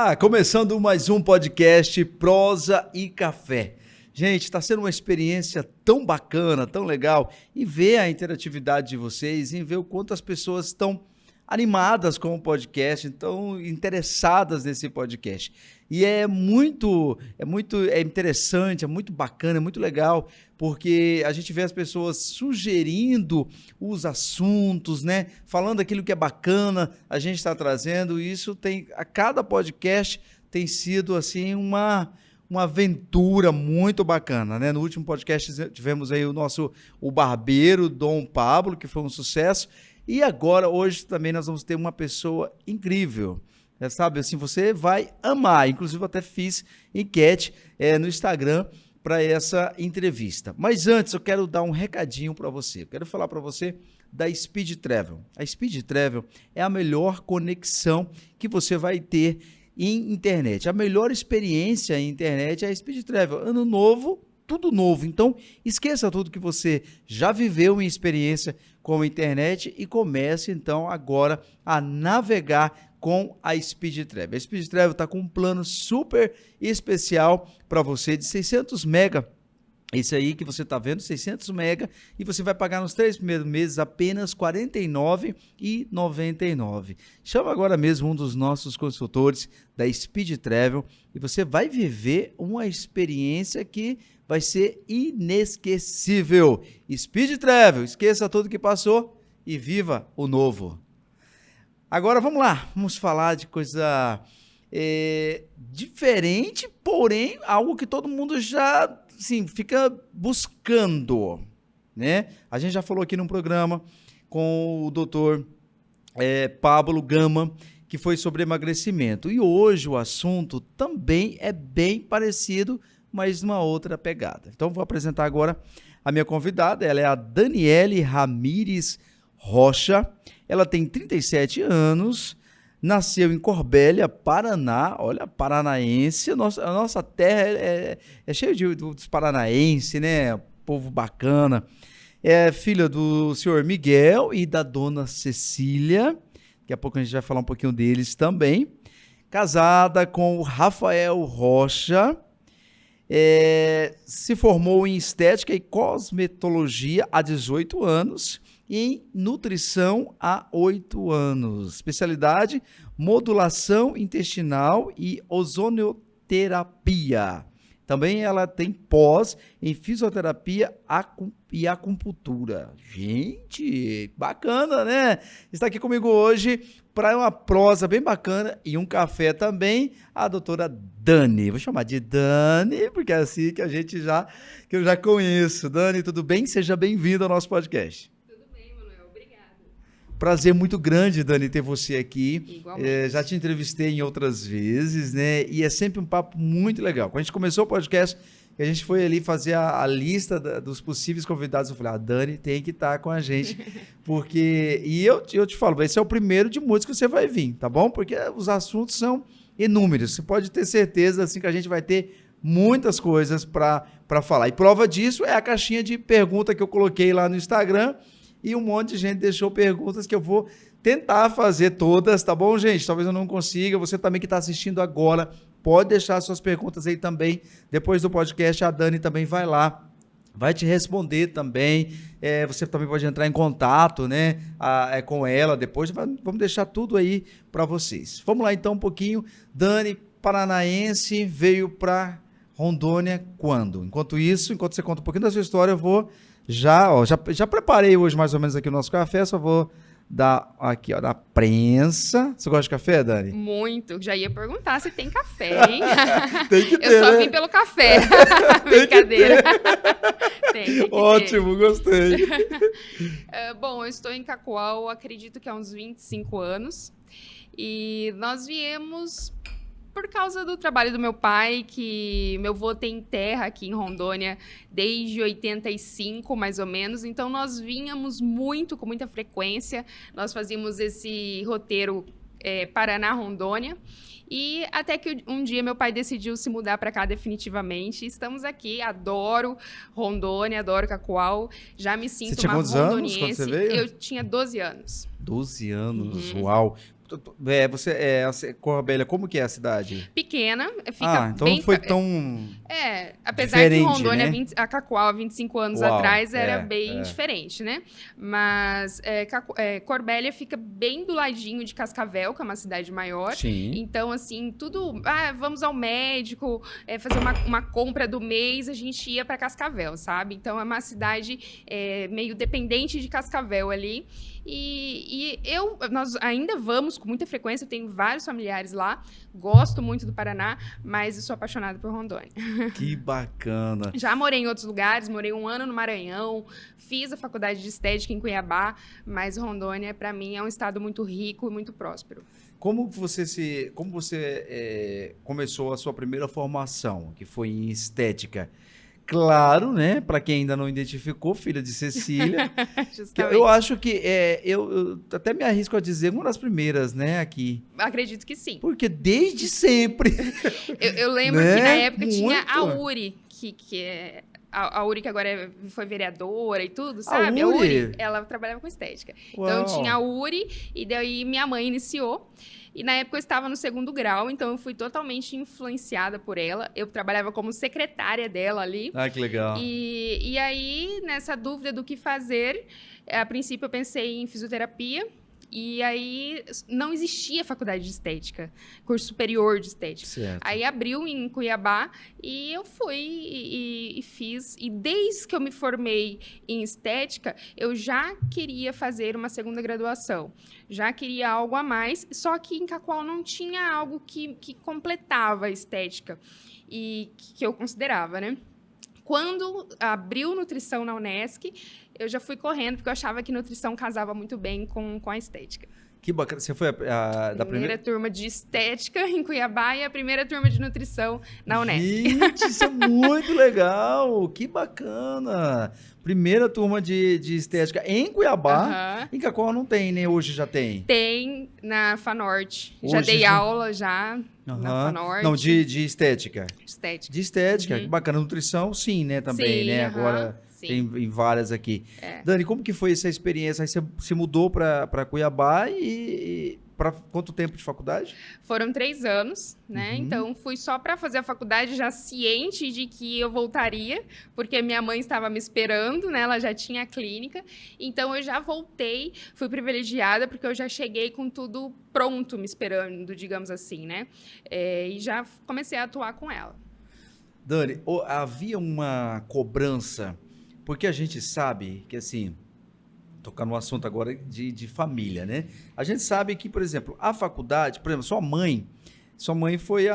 Olá, começando mais um podcast Prosa e Café. Gente, está sendo uma experiência tão bacana, tão legal, em ver a interatividade de vocês, em ver o quanto as pessoas estão animadas com o podcast, estão interessadas nesse podcast. E é interessante, é muito bacana, é muito legal, porque a gente vê as pessoas sugerindo os assuntos, né? Falando aquilo que é bacana, a gente está trazendo, e isso a cada podcast tem sido assim uma aventura muito bacana, né? No último podcast tivemos aí o barbeiro, Dom Pablo, que foi um sucesso, e agora, hoje também nós vamos ter uma pessoa incrível, sabe? Assim, você vai amar, inclusive eu até fiz enquete no Instagram para essa entrevista. Mas antes eu quero dar um recadinho para você, eu quero falar para você da Speed Travel. A Speed Travel é a melhor conexão que você vai ter em internet. A melhor experiência em internet é a Speed Travel. Ano novo, tudo novo. Então, esqueça tudo que você já viveu em experiência com a internet e comece, então, agora a navegar com a Speed Travel. A Speed Travel está com um plano super especial para você de 600 mega. Esse aí que você está vendo, 600 mega, e você vai pagar nos 3 primeiros meses apenas R$ 49,99. Chama agora mesmo um dos nossos consultores da Speed Travel e você vai viver uma experiência que vai ser inesquecível. Speed Travel, esqueça tudo que passou e viva o novo. Agora vamos lá, vamos falar de coisa diferente, porém algo que todo mundo já fica buscando, né? A gente já falou aqui num programa com o doutor Pablo Gama, que foi sobre emagrecimento. E hoje o assunto também é bem parecido, mas numa outra pegada. Então vou apresentar agora a minha convidada, ela é a Daniele Ramires Rocha, ela tem 37 anos, nasceu em Corbélia, Paraná, olha, paranaense, a nossa terra é cheia dos paranaenses, né, povo bacana, é filha do senhor Miguel e da dona Cecília, daqui a pouco a gente vai falar um pouquinho deles também, casada com o Rafael Rocha, se formou em estética e cosmetologia há 18 anos, e em nutrição há 8 anos. Especialidade, modulação intestinal e ozonioterapia. Também ela tem pós em fisioterapia e acupuntura. Gente, bacana, né? Está aqui comigo hoje para uma prosa bem bacana e um café também, a doutora Dani. Vou chamar de Dani, porque é assim que eu já conheço. Dani, tudo bem? Seja bem-vindo ao nosso podcast. Prazer muito grande, Dani, ter você aqui. Já te entrevistei em outras vezes, né? E é sempre um papo muito legal. Quando a gente começou o podcast, a gente foi ali fazer a lista dos possíveis convidados. Eu falei, a Dani tem que estar com a gente. Porque... E eu te falo, esse é o primeiro de muitos que você vai vir, tá bom? Porque os assuntos são inúmeros. Você pode ter certeza, assim, que a gente vai ter muitas coisas para falar. E prova disso é a caixinha de pergunta que eu coloquei lá no Instagram. E um monte de gente deixou perguntas que eu vou tentar fazer todas, tá bom, gente? Talvez eu não consiga. Você também que está assistindo agora, pode deixar suas perguntas aí também. Depois do podcast, a Dani também vai lá, vai te responder também. Você também pode entrar em contato, né, com ela depois. Vamos deixar tudo aí para vocês. Vamos lá, então, um pouquinho. Dani, paranaense, veio para Rondônia quando? Enquanto você conta um pouquinho da sua história, eu vou... Já preparei hoje mais ou menos aqui o nosso café, só vou dar aqui, ó, da prensa. Você gosta de café, Dani? Muito. Já ia perguntar se tem café, hein? Tem que ter, eu só né? vim pelo café. Brincadeira. Tem que Ótimo, ter. gostei. Bom, eu estou em Cacoal, acredito que há uns 25 anos. E nós viemos... por causa do trabalho do meu pai, que meu avô tem terra aqui em Rondônia desde 85, mais ou menos. Então, nós vínhamos com muita frequência. Nós fazíamos esse roteiro Paraná-Rondônia. E até que um dia meu pai decidiu se mudar para cá definitivamente. Estamos aqui, adoro Rondônia, adoro Cacoal. Já me sinto uma rondoniense. Você tinha quantos anos quando você veio? Eu tinha 12 anos. 12 anos, Uau! Corbélia, como que é a cidade? Pequena, fica então bem... não foi tão apesar diferente, que Rondônia, né? a Cacoal, há 25 anos Uau, atrás, era bem diferente, né? Mas Corbélia fica bem do ladinho de Cascavel, que é uma cidade maior. Sim. Então, assim, tudo... vamos ao médico, fazer uma compra do mês, a gente ia para Cascavel, sabe? Então, é uma cidade meio dependente de Cascavel ali. E nós ainda vamos com muita frequência, eu tenho vários familiares lá, gosto muito do Paraná, mas eu sou apaixonada por Rondônia. Que bacana. Já morei em outros lugares, morei 1 ano no Maranhão, fiz a faculdade de estética em Cuiabá, mas Rondônia, para mim, é um estado muito rico e muito próspero. Como você começou a sua primeira formação, que foi em estética? Claro, né? Para quem ainda não identificou, filha de Cecília. Eu acho que eu até me arrisco a dizer uma das primeiras, né, aqui. Acredito que sim. Porque desde sempre. eu lembro que na época tinha a Muito. Uri, que é a Uri que agora foi vereadora e tudo, sabe? A A Uri? Uri, ela trabalhava com estética. Uau. Então tinha a Uri e daí minha mãe iniciou. E na época eu estava no 2º grau, então eu fui totalmente influenciada por ela. Eu trabalhava como secretária dela ali. Ah, que legal. E aí, nessa dúvida do que fazer, a princípio eu pensei em fisioterapia. E aí não existia faculdade de estética, curso superior de estética. Certo. Aí abriu em Cuiabá e eu fui e fiz. E desde que eu me formei em estética, eu já queria fazer uma 2ª graduação. Já queria algo a mais, só que em Cacoal não tinha algo que completava a estética e que eu considerava, né? Quando abriu nutrição na Unesc, eu já fui correndo, porque eu achava que nutrição casava muito bem com a estética. Que bacana. Você foi da primeira turma de estética em Cuiabá e a primeira turma de nutrição na Unesc. Gente, isso é muito legal. Que bacana. Primeira turma de estética em Cuiabá. Em Cacoal não tem, né? Hoje já tem. Tem na FANorte. Já Hoje dei aula já na FANorte. Não, de estética. Estética. De estética. Que bacana. Nutrição, sim, né? Também, sim, né? Agora tem em várias aqui. Dani, como que foi essa experiência? Aí você se mudou para Cuiabá e para quanto tempo de faculdade? Foram 3 anos, né? Então, fui só para fazer a faculdade, já ciente de que eu voltaria, porque minha mãe estava me esperando, né? Ela já tinha a clínica. Então, eu já voltei, fui privilegiada, porque eu já cheguei com tudo pronto me esperando, digamos assim, né? E já comecei a atuar com ela. Dani, havia uma cobrança, porque a gente sabe que, assim, tocar no assunto agora de família, né? A gente sabe que, por exemplo, a faculdade, por exemplo, sua mãe foi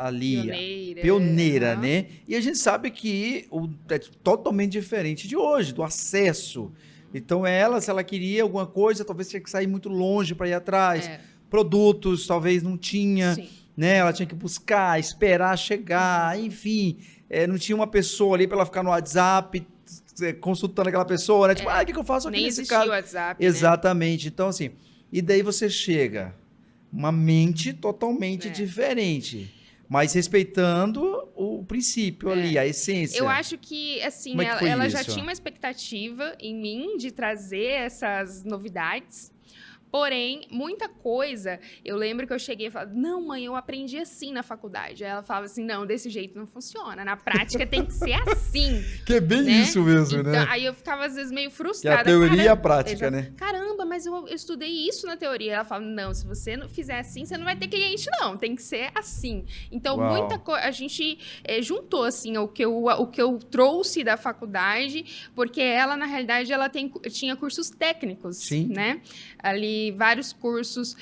ali, pioneira, né? E a gente sabe que é totalmente diferente de hoje, do acesso. Então, se ela queria alguma coisa, talvez tinha que sair muito longe para ir atrás. Produtos, talvez não tinha, né? Ela tinha que buscar, esperar chegar, enfim. Não tinha uma pessoa ali para ela ficar no WhatsApp consultando aquela pessoa, né? Tipo, o que eu faço aqui nesse caso? Nem existia o WhatsApp, exatamente. Né? Então, assim, e daí você chega, uma mente totalmente diferente, mas respeitando o princípio ali, a essência. Eu acho que, assim, ela já tinha uma expectativa em mim de trazer essas novidades. Porém, muita coisa, eu lembro que eu cheguei e falei, não, mãe, eu aprendi assim na faculdade. Aí ela falava assim, não, desse jeito não funciona. Na prática tem que ser assim. Que é bem isso mesmo, então, né? Aí eu ficava, às vezes, meio frustrada. Que a teoria e a prática, né? Caramba, mas eu estudei isso na teoria. Ela fala, não, se você não fizer assim, você não vai ter cliente, não. Tem que ser assim. Então, muita coisa, a gente juntou, assim, o que eu trouxe da faculdade, porque ela, na realidade, ela tinha cursos técnicos, né? Ali, vários cursos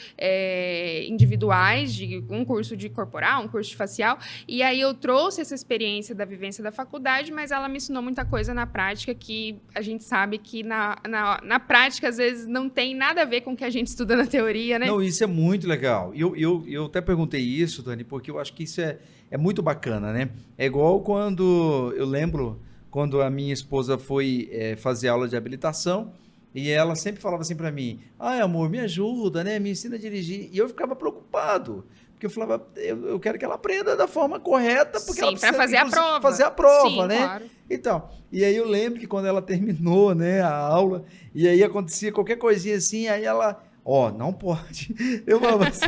individuais, um curso de corporal, um curso de facial, e aí eu trouxe essa experiência da vivência da faculdade, mas ela me ensinou muita coisa na prática que a gente sabe que na prática, às vezes, não tem nada a ver com o que a gente estuda na teoria, né? Não, isso é muito legal. Eu até perguntei isso, Dani, porque eu acho que isso é muito bacana, né? É igual quando, eu lembro, quando a minha esposa foi fazer aula de habilitação, e ela sempre falava assim para mim, amor, me ajuda, né? Me ensina a dirigir. E eu ficava preocupado, porque eu falava, eu quero que ela aprenda da forma correta, porque ela precisa fazer a prova. Fazer a prova, sim, né? Claro. Então, e aí eu lembro que quando ela terminou, né, a aula, e aí acontecia qualquer coisinha assim, aí ela, Ó, não pode. Eu falo assim,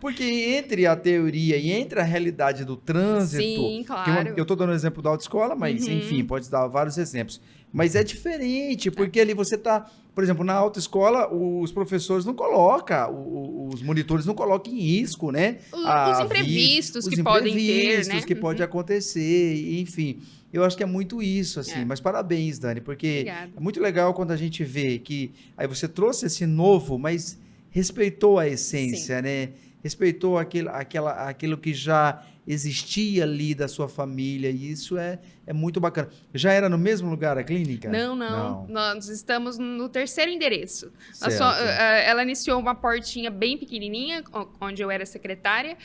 porque entre a teoria e entre a realidade do trânsito, Sim, que claro. eu estou dando um exemplo da autoescola, mas enfim, pode dar vários exemplos. Mas é diferente, porque ali você está, por exemplo, na autoescola, os professores não colocam, os monitores não colocam em risco, né? Os imprevistos que podem ter, né? Os imprevistos que pode acontecer, enfim. Eu acho que é muito isso, assim. Mas parabéns, Dani, porque Obrigada. é muito legal quando a gente vê que aí você trouxe esse novo, mas respeitou a essência, né? Respeitou aquilo que já existia ali da sua família, e isso é muito bacana. Já era no mesmo lugar a clínica? Não. Nós estamos no terceiro endereço. Certo. Ela iniciou uma portinha bem pequenininha, onde eu era secretária,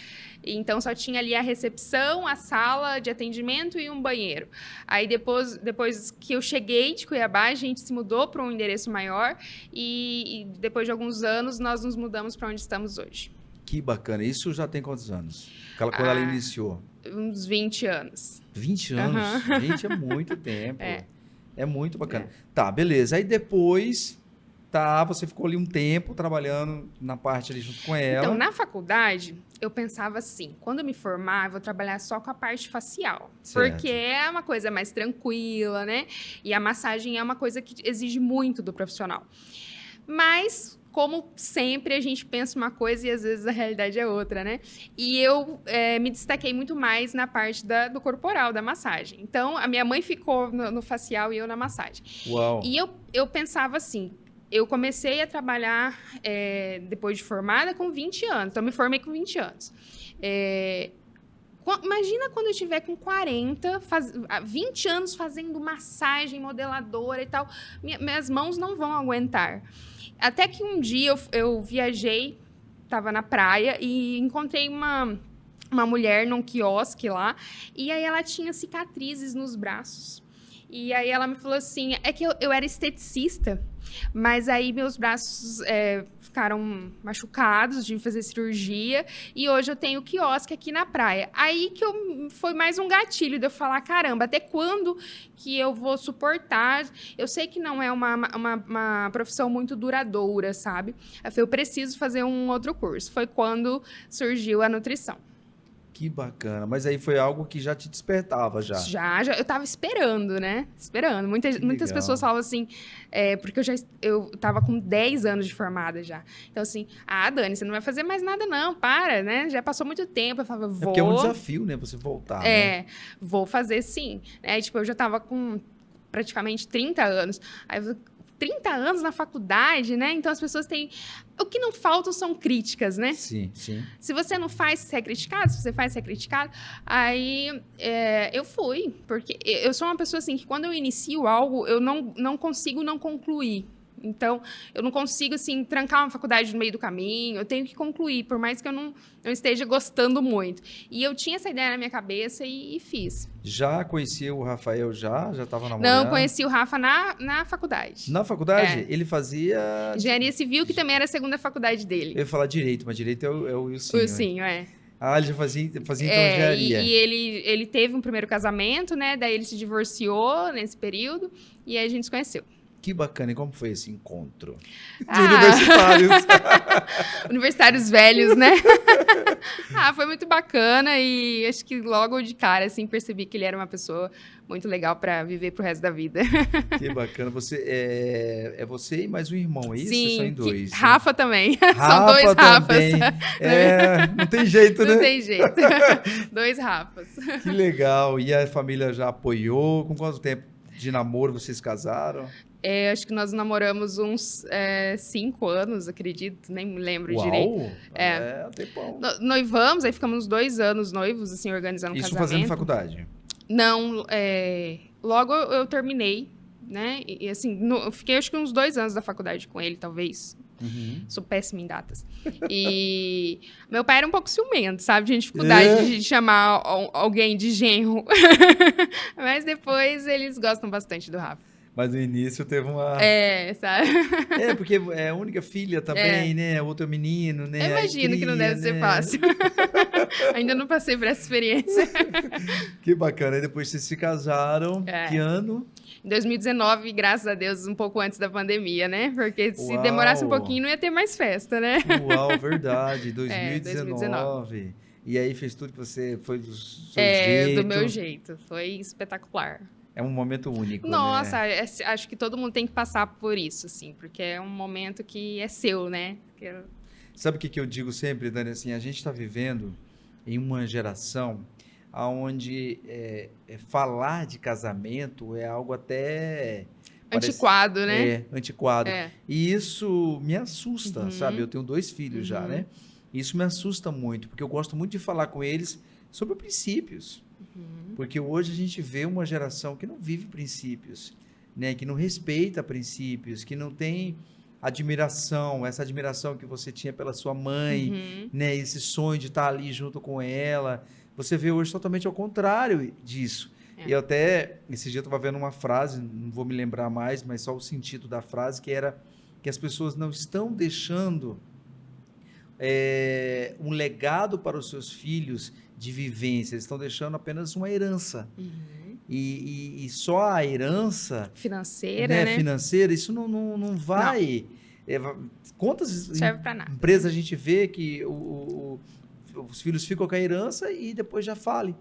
então só tinha ali a recepção, a sala de atendimento e um banheiro. Aí depois que eu cheguei de Cuiabá, a gente se mudou para um endereço maior e depois de alguns anos nós nos mudamos para onde estamos hoje. Que bacana. Isso já tem quantos anos? Quando ela iniciou? Uns 20 anos. 20 anos? Gente, é muito tempo. É muito bacana. Tá, beleza. Aí depois, você ficou ali um tempo trabalhando na parte ali junto com ela. Então, na faculdade, eu pensava assim, quando eu me formar, eu vou trabalhar só com a parte facial. Certo. Porque é uma coisa mais tranquila, né? E a massagem é uma coisa que exige muito do profissional. Mas, como sempre, a gente pensa uma coisa e às vezes a realidade é outra, né? E eu me destaquei muito mais na parte do corporal, da massagem. Então, a minha mãe ficou no facial e eu na massagem. Uau! E eu pensava assim, eu comecei a trabalhar depois de formada com 20 anos. Então, eu me formei com 20 anos. Imagina quando eu estiver com 40, 20 anos fazendo massagem modeladora e tal. Minhas mãos não vão aguentar. Até que um dia eu viajei, estava na praia e encontrei uma mulher num quiosque lá. E aí ela tinha cicatrizes nos braços. E aí ela me falou assim, é que eu era esteticista, mas aí meus braços ficaram machucados de fazer cirurgia e hoje eu tenho quiosque aqui na praia. Aí que foi mais um gatilho de eu falar, caramba, até quando que eu vou suportar? Eu sei que não é uma profissão muito duradoura, sabe? Eu preciso fazer um outro curso. Foi quando surgiu a nutrição. Que bacana. Mas aí foi algo que já te despertava já. Já eu tava esperando, né? Esperando. Muitas pessoas falavam assim, porque eu tava com 10 anos de formada já. Então assim, Dani, você não vai fazer mais nada não, para, né? Já passou muito tempo. Eu falava, vou... porque é um desafio, né? Você voltar, né? Vou fazer sim. Tipo, eu já tava com praticamente 30 anos. Aí eu 30 anos na faculdade, né? Então as pessoas têm... O que não faltam são críticas, né? Sim, sim. Se você não faz, você é criticado. Se você faz, você é criticado. Aí eu fui. Porque eu sou uma pessoa assim que quando eu inicio algo, eu não consigo não concluir. Então, eu não consigo, assim, trancar uma faculdade no meio do caminho. Eu tenho que concluir, por mais que eu não esteja gostando muito. E eu tinha essa ideia na minha cabeça e fiz. Já conhecia o Rafael já? Já estava namorando? Não, conheci o Rafa na faculdade. Na faculdade? Ele fazia... Engenharia Civil, que também era a segunda faculdade dele. Eu ia falar direito, mas direito é o Wilsinho. O Wilsinho, ele já fazia então engenharia. E ele teve um primeiro casamento, né? Daí ele se divorciou nesse período e aí a gente se conheceu. Que bacana. E como foi esse encontro de universitários? Universitários velhos, né? Foi muito bacana e acho que logo de cara, assim, percebi que ele era uma pessoa muito legal para viver pro resto da vida. Que bacana. Você é você e mais um irmão, é isso? Sim, são em dois. Rafa também. Rafa são dois também. Rafas. Não tem jeito, né? Não tem jeito. 2 Rafas. Que legal. E a família já apoiou? Com quanto tempo de namoro vocês casaram? Acho que nós namoramos uns 5 anos, acredito, nem me lembro Uau, direito. É, tempão. Noivamos, aí ficamos uns 2 anos noivos, assim, organizando Isso casamento. fazendo faculdade? Não, logo eu terminei, né? E assim, eu fiquei acho que uns 2 anos da faculdade com ele, talvez. Sou péssima em datas. E meu pai era um pouco ciumento, sabe? Tinha dificuldade de chamar alguém de genro. Mas depois eles gostam bastante do Rafa. Mas no início teve uma... Sabe? Porque é a única filha também, né? Outro menino, né? Eu imagino que não deve ser fácil. Ainda não passei por essa experiência. Que bacana. E depois vocês se casaram. Que ano? Em 2019, graças a Deus, um pouco antes da pandemia, né? Porque se Uau. demorasse um pouquinho, não ia ter mais festa, né? Uau, verdade. 2019. 2019. E aí fez tudo que você... Foi do seu jeito. Do meu jeito. Foi espetacular. É um momento único, Nossa, né? acho que todo mundo tem que passar por isso, assim. Porque é um momento que é seu, né? Sabe o que eu digo sempre, Dani? Assim, a gente está vivendo em uma geração onde falar de casamento é algo até... Antiquado, né? Antiquado. E isso me assusta, Uhum. sabe? Eu tenho 2 filhos já, né? Isso me assusta muito, porque eu gosto muito de falar com eles sobre princípios. Porque hoje a gente vê uma geração que não vive princípios, né? Que não respeita princípios, que não tem admiração, essa admiração que você tinha pela sua mãe, né? Esse sonho de estar ali junto com ela. Você vê hoje totalmente ao contrário disso. E eu até, esse dia eu estava vendo uma frase, não vou me lembrar mais, mas só o sentido da frase, que era que as pessoas não estão deixando um legado para os seus filhos de vivência, eles estão deixando apenas uma herança. E só a herança financeira, né? Financeira, isso não vai... Quantas serve para nada. Empresas a gente vê que os filhos ficam com a herança e depois já falem.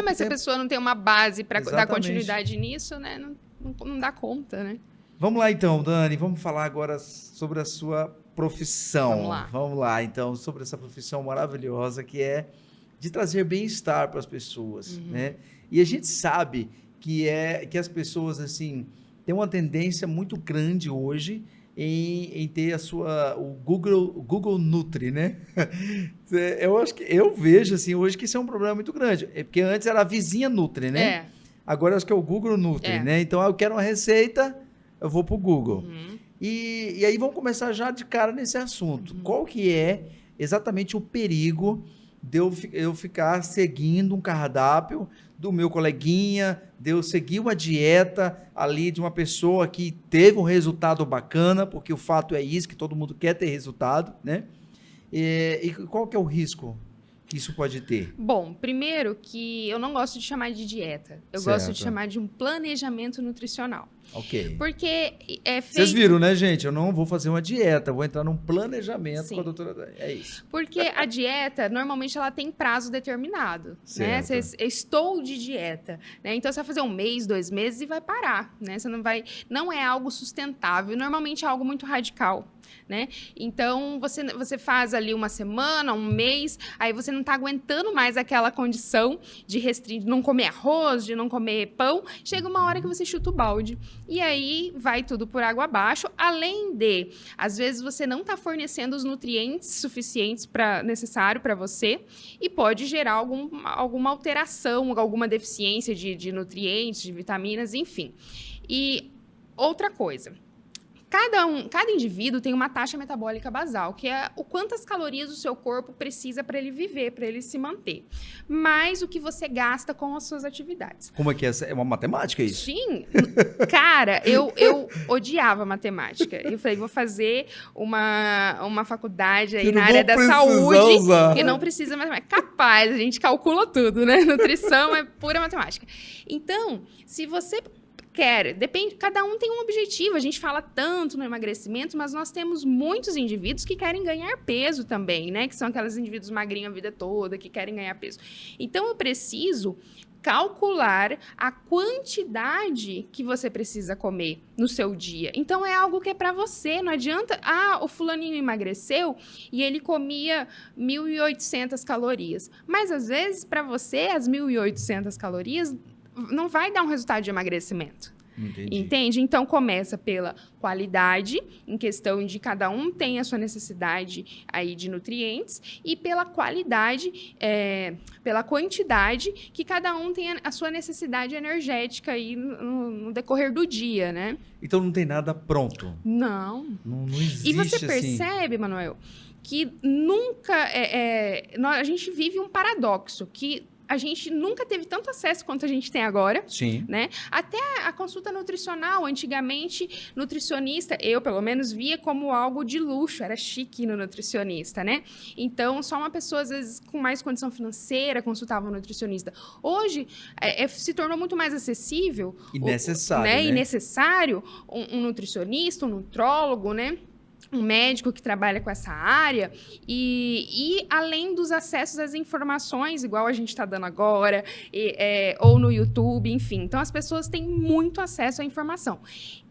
Mas se a pessoa não tem uma base para dar continuidade nisso, né? Não dá conta, né? Vamos lá então, Dani, vamos falar agora sobre a sua profissão. Vamos lá, então, sobre essa profissão maravilhosa que é de trazer bem-estar para as pessoas, né? E a gente sabe que as pessoas, assim, têm uma tendência muito grande hoje em ter o Google Nutri, né? Eu vejo, assim, hoje que isso é um problema muito grande. Porque antes era a vizinha Nutri, né? Agora acho que é o Google Nutri, né? Então, eu quero uma receita, eu vou pro Google. E aí vamos começar já de cara nesse assunto. Qual que é exatamente o perigo de eu ficar seguindo um cardápio do meu coleguinha, de eu seguir uma dieta ali de uma pessoa que teve um resultado bacana, porque o fato é isso, que todo mundo quer ter resultado, né? E qual que é o risco que isso pode ter? Bom, primeiro que eu não gosto de chamar de dieta. Eu gosto de chamar de um planejamento nutricional. Ok. Porque Vocês viram, né, gente? Eu não vou fazer uma dieta, vou entrar num planejamento com a doutora. É isso. Porque a dieta, normalmente, ela tem prazo determinado, né? Eu estou de dieta, né? Então, você vai fazer 1 mês, 2 meses e vai parar, né? Você não é algo sustentável. Normalmente, é algo muito radical, né? Então, você faz ali 1 semana, 1 mês, aí você não está aguentando mais aquela condição de não comer arroz, de não comer pão. Chega uma hora que você chuta o balde. E aí, vai tudo por água abaixo. Além de, às vezes, você não está fornecendo os nutrientes suficientes necessário para você e pode gerar alguma alteração, alguma deficiência de nutrientes, de vitaminas, enfim. E outra coisa... Cada indivíduo tem uma taxa metabólica basal, que é o quantas calorias o seu corpo precisa para ele viver, para ele se manter. Mais o que você gasta com as suas atividades. Como é que é? É uma matemática isso? Sim. Cara, eu odiava matemática. Eu falei, vou fazer uma faculdade aí na área da saúde que não precisa matemática. Capaz, a gente calcula tudo, né? Nutrição é pura matemática. Então, se você... depende, cada um tem um objetivo. A gente fala tanto no emagrecimento, mas nós temos muitos indivíduos que querem ganhar peso também, né? Que são aqueles indivíduos magrinhos a vida toda, que querem ganhar peso. Então, eu preciso calcular a quantidade que você precisa comer no seu dia. Então, é algo que é para você. Não adianta, o fulaninho emagreceu e ele comia 1.800 calorias. Mas, às vezes, para você, as 1.800 calorias não vai dar um resultado de emagrecimento. Entendi. Entende? Então, começa pela qualidade, em questão de cada um tem a sua necessidade aí de nutrientes, e pela qualidade, pela quantidade, que cada um tem a sua necessidade energética aí no decorrer do dia, né? Então, não tem nada pronto? Não. Não existe. E você percebe, Manuel, que nunca... a gente vive um paradoxo, que a gente nunca teve tanto acesso quanto a gente tem agora. Sim. Né? Até a consulta nutricional, antigamente, nutricionista, eu pelo menos via como algo de luxo, era chique no nutricionista, né? Então, só uma pessoa, às vezes, com mais condição financeira consultava um nutricionista. Hoje, se tornou muito mais acessível. E necessário, né? né? E necessário um nutricionista, um nutrólogo, né? Um médico que trabalha com essa área e além dos acessos às informações, igual a gente está dando agora, ou no YouTube, enfim. Então, as pessoas têm muito acesso à informação.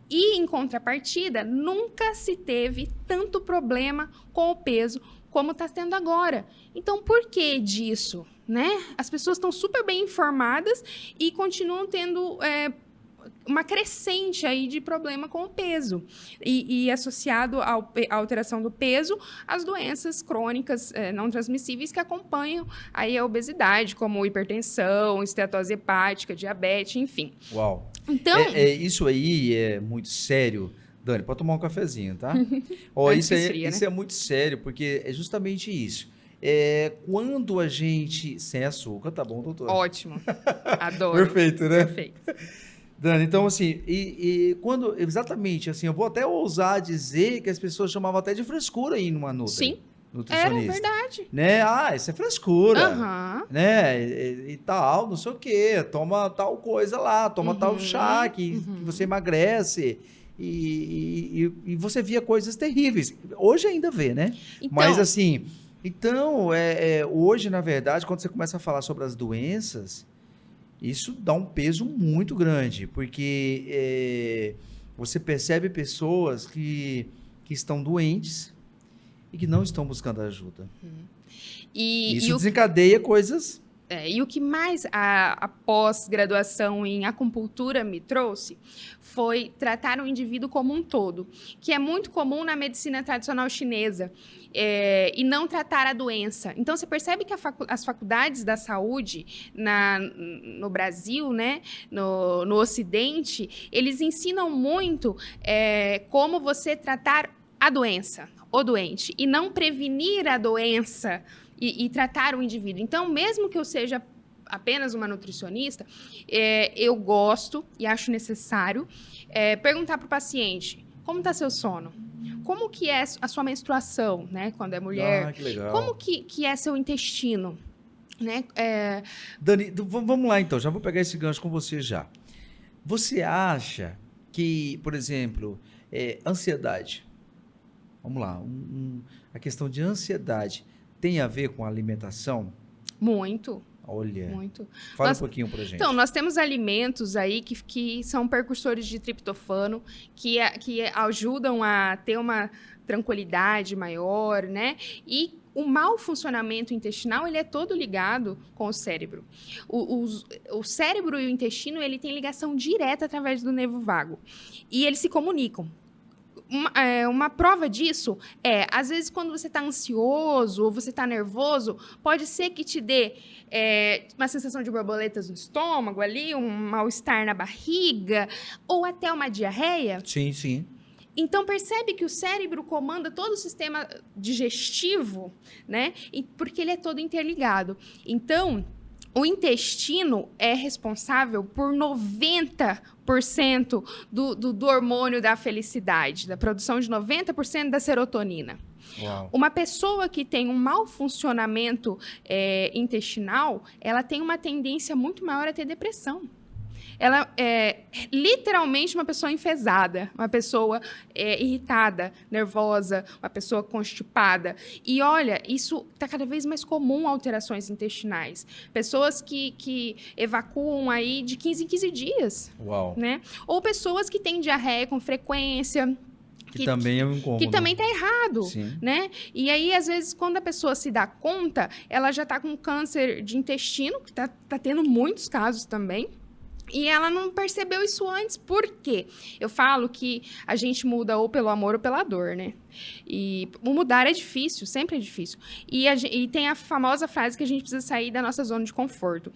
E, em contrapartida, nunca se teve tanto problema com o peso como está tendo agora. Então, por que disso? Né? As pessoas estão super bem informadas e continuam tendo uma crescente aí de problema com o peso. E associado à alteração do peso, as doenças crônicas não transmissíveis que acompanham aí a obesidade, como hipertensão, esteatose hepática, diabetes, enfim. Uau. Então, Isso aí é muito sério. Dani, pode tomar um cafezinho, tá? Antes que esfria, isso né? é muito sério, porque é justamente isso. Quando a gente... Sem açúcar, tá bom, doutor? ótimo. Adoro. Perfeito, né? Perfeito. Dani, então assim, quando exatamente assim, eu vou até ousar dizer que as pessoas chamavam até de frescura aí numa Sim, nutricionista. era verdade. Né? Ah, isso é frescura, Aham. né? E tal, não sei o quê, toma tal coisa lá, toma tal chá que você emagrece. E você via coisas terríveis. Hoje ainda vê, né? Então, Mas assim, hoje, na verdade, quando você começa a falar sobre as doenças, isso dá um peso muito grande, porque você percebe pessoas que estão doentes e que não estão buscando ajuda. Isso desencadeia coisas... E o que mais a pós-graduação em acupuntura me trouxe foi tratar o indivíduo como um todo, que é muito comum na medicina tradicional chinesa, e não tratar a doença. Então, você percebe que as faculdades da saúde no Brasil, né, no Ocidente, eles ensinam muito como você tratar a doença, o doente, e não prevenir a doença e tratar o indivíduo. Então, mesmo que eu seja apenas uma nutricionista, eu gosto e acho necessário perguntar para o paciente, como está seu sono? Como que é a sua menstruação, né, quando é mulher? Ah, que legal. Como que é seu intestino? Né? Dani, vamos lá então, já vou pegar esse gancho com você já. Você acha que, por exemplo, ansiedade, vamos lá, a questão de ansiedade tem a ver com a alimentação? Muito. Olha, Muito. Fala um pouquinho pra gente. Então, nós temos alimentos aí que são precursores de triptofano, que ajudam a ter uma tranquilidade maior, né? E o mau funcionamento intestinal, ele é todo ligado com o cérebro. O cérebro e o intestino, ele tem ligação direta através do nervo vago. E eles se comunicam. Uma prova disso às vezes, quando você está ansioso ou você está nervoso, pode ser que te dê uma sensação de borboletas no estômago ali, um mal-estar na barriga, ou até uma diarreia. Sim, sim. Então, percebe que o cérebro comanda todo o sistema digestivo, né? Porque ele é todo interligado. Então, o intestino é responsável por 90% do hormônio da felicidade, da produção de 90% da serotonina. Uau. Uma pessoa que tem um mau funcionamento intestinal, ela tem uma tendência muito maior a ter depressão. Ela é literalmente uma pessoa enfesada, uma pessoa irritada, nervosa, uma pessoa constipada. E olha, isso está cada vez mais comum, alterações intestinais. Pessoas que evacuam aí de 15 em 15 dias. Uau. Né? Ou pessoas que têm diarreia com frequência. Que também é um incômodo. Que também está errado, Sim. né? E aí, às vezes, quando a pessoa se dá conta, ela já está com câncer de intestino, que está tendo muitos casos também. E ela não percebeu isso antes. Por quê? Eu falo que a gente muda ou pelo amor ou pela dor, né? E o mudar é difícil, sempre é difícil. E tem a famosa frase que a gente precisa sair da nossa zona de conforto.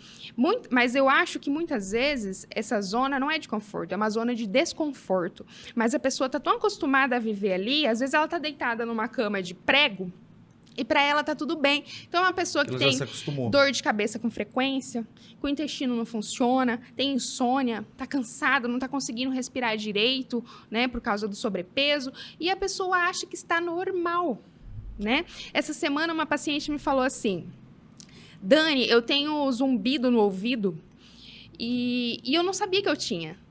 Mas eu acho que muitas vezes essa zona não é de conforto, é uma zona de desconforto. Mas a pessoa está tão acostumada a viver ali, às vezes ela está deitada numa cama de prego, E para ela tá tudo bem. Então é uma pessoa que Ela tem já se acostumou. dor de cabeça com frequência, que o intestino não funciona, tem insônia, tá cansada, não tá conseguindo respirar direito, né, por causa do sobrepeso, e a pessoa acha que está normal, né? Essa semana uma paciente me falou assim: Dani, eu tenho zumbido no ouvido e eu não sabia que eu tinha.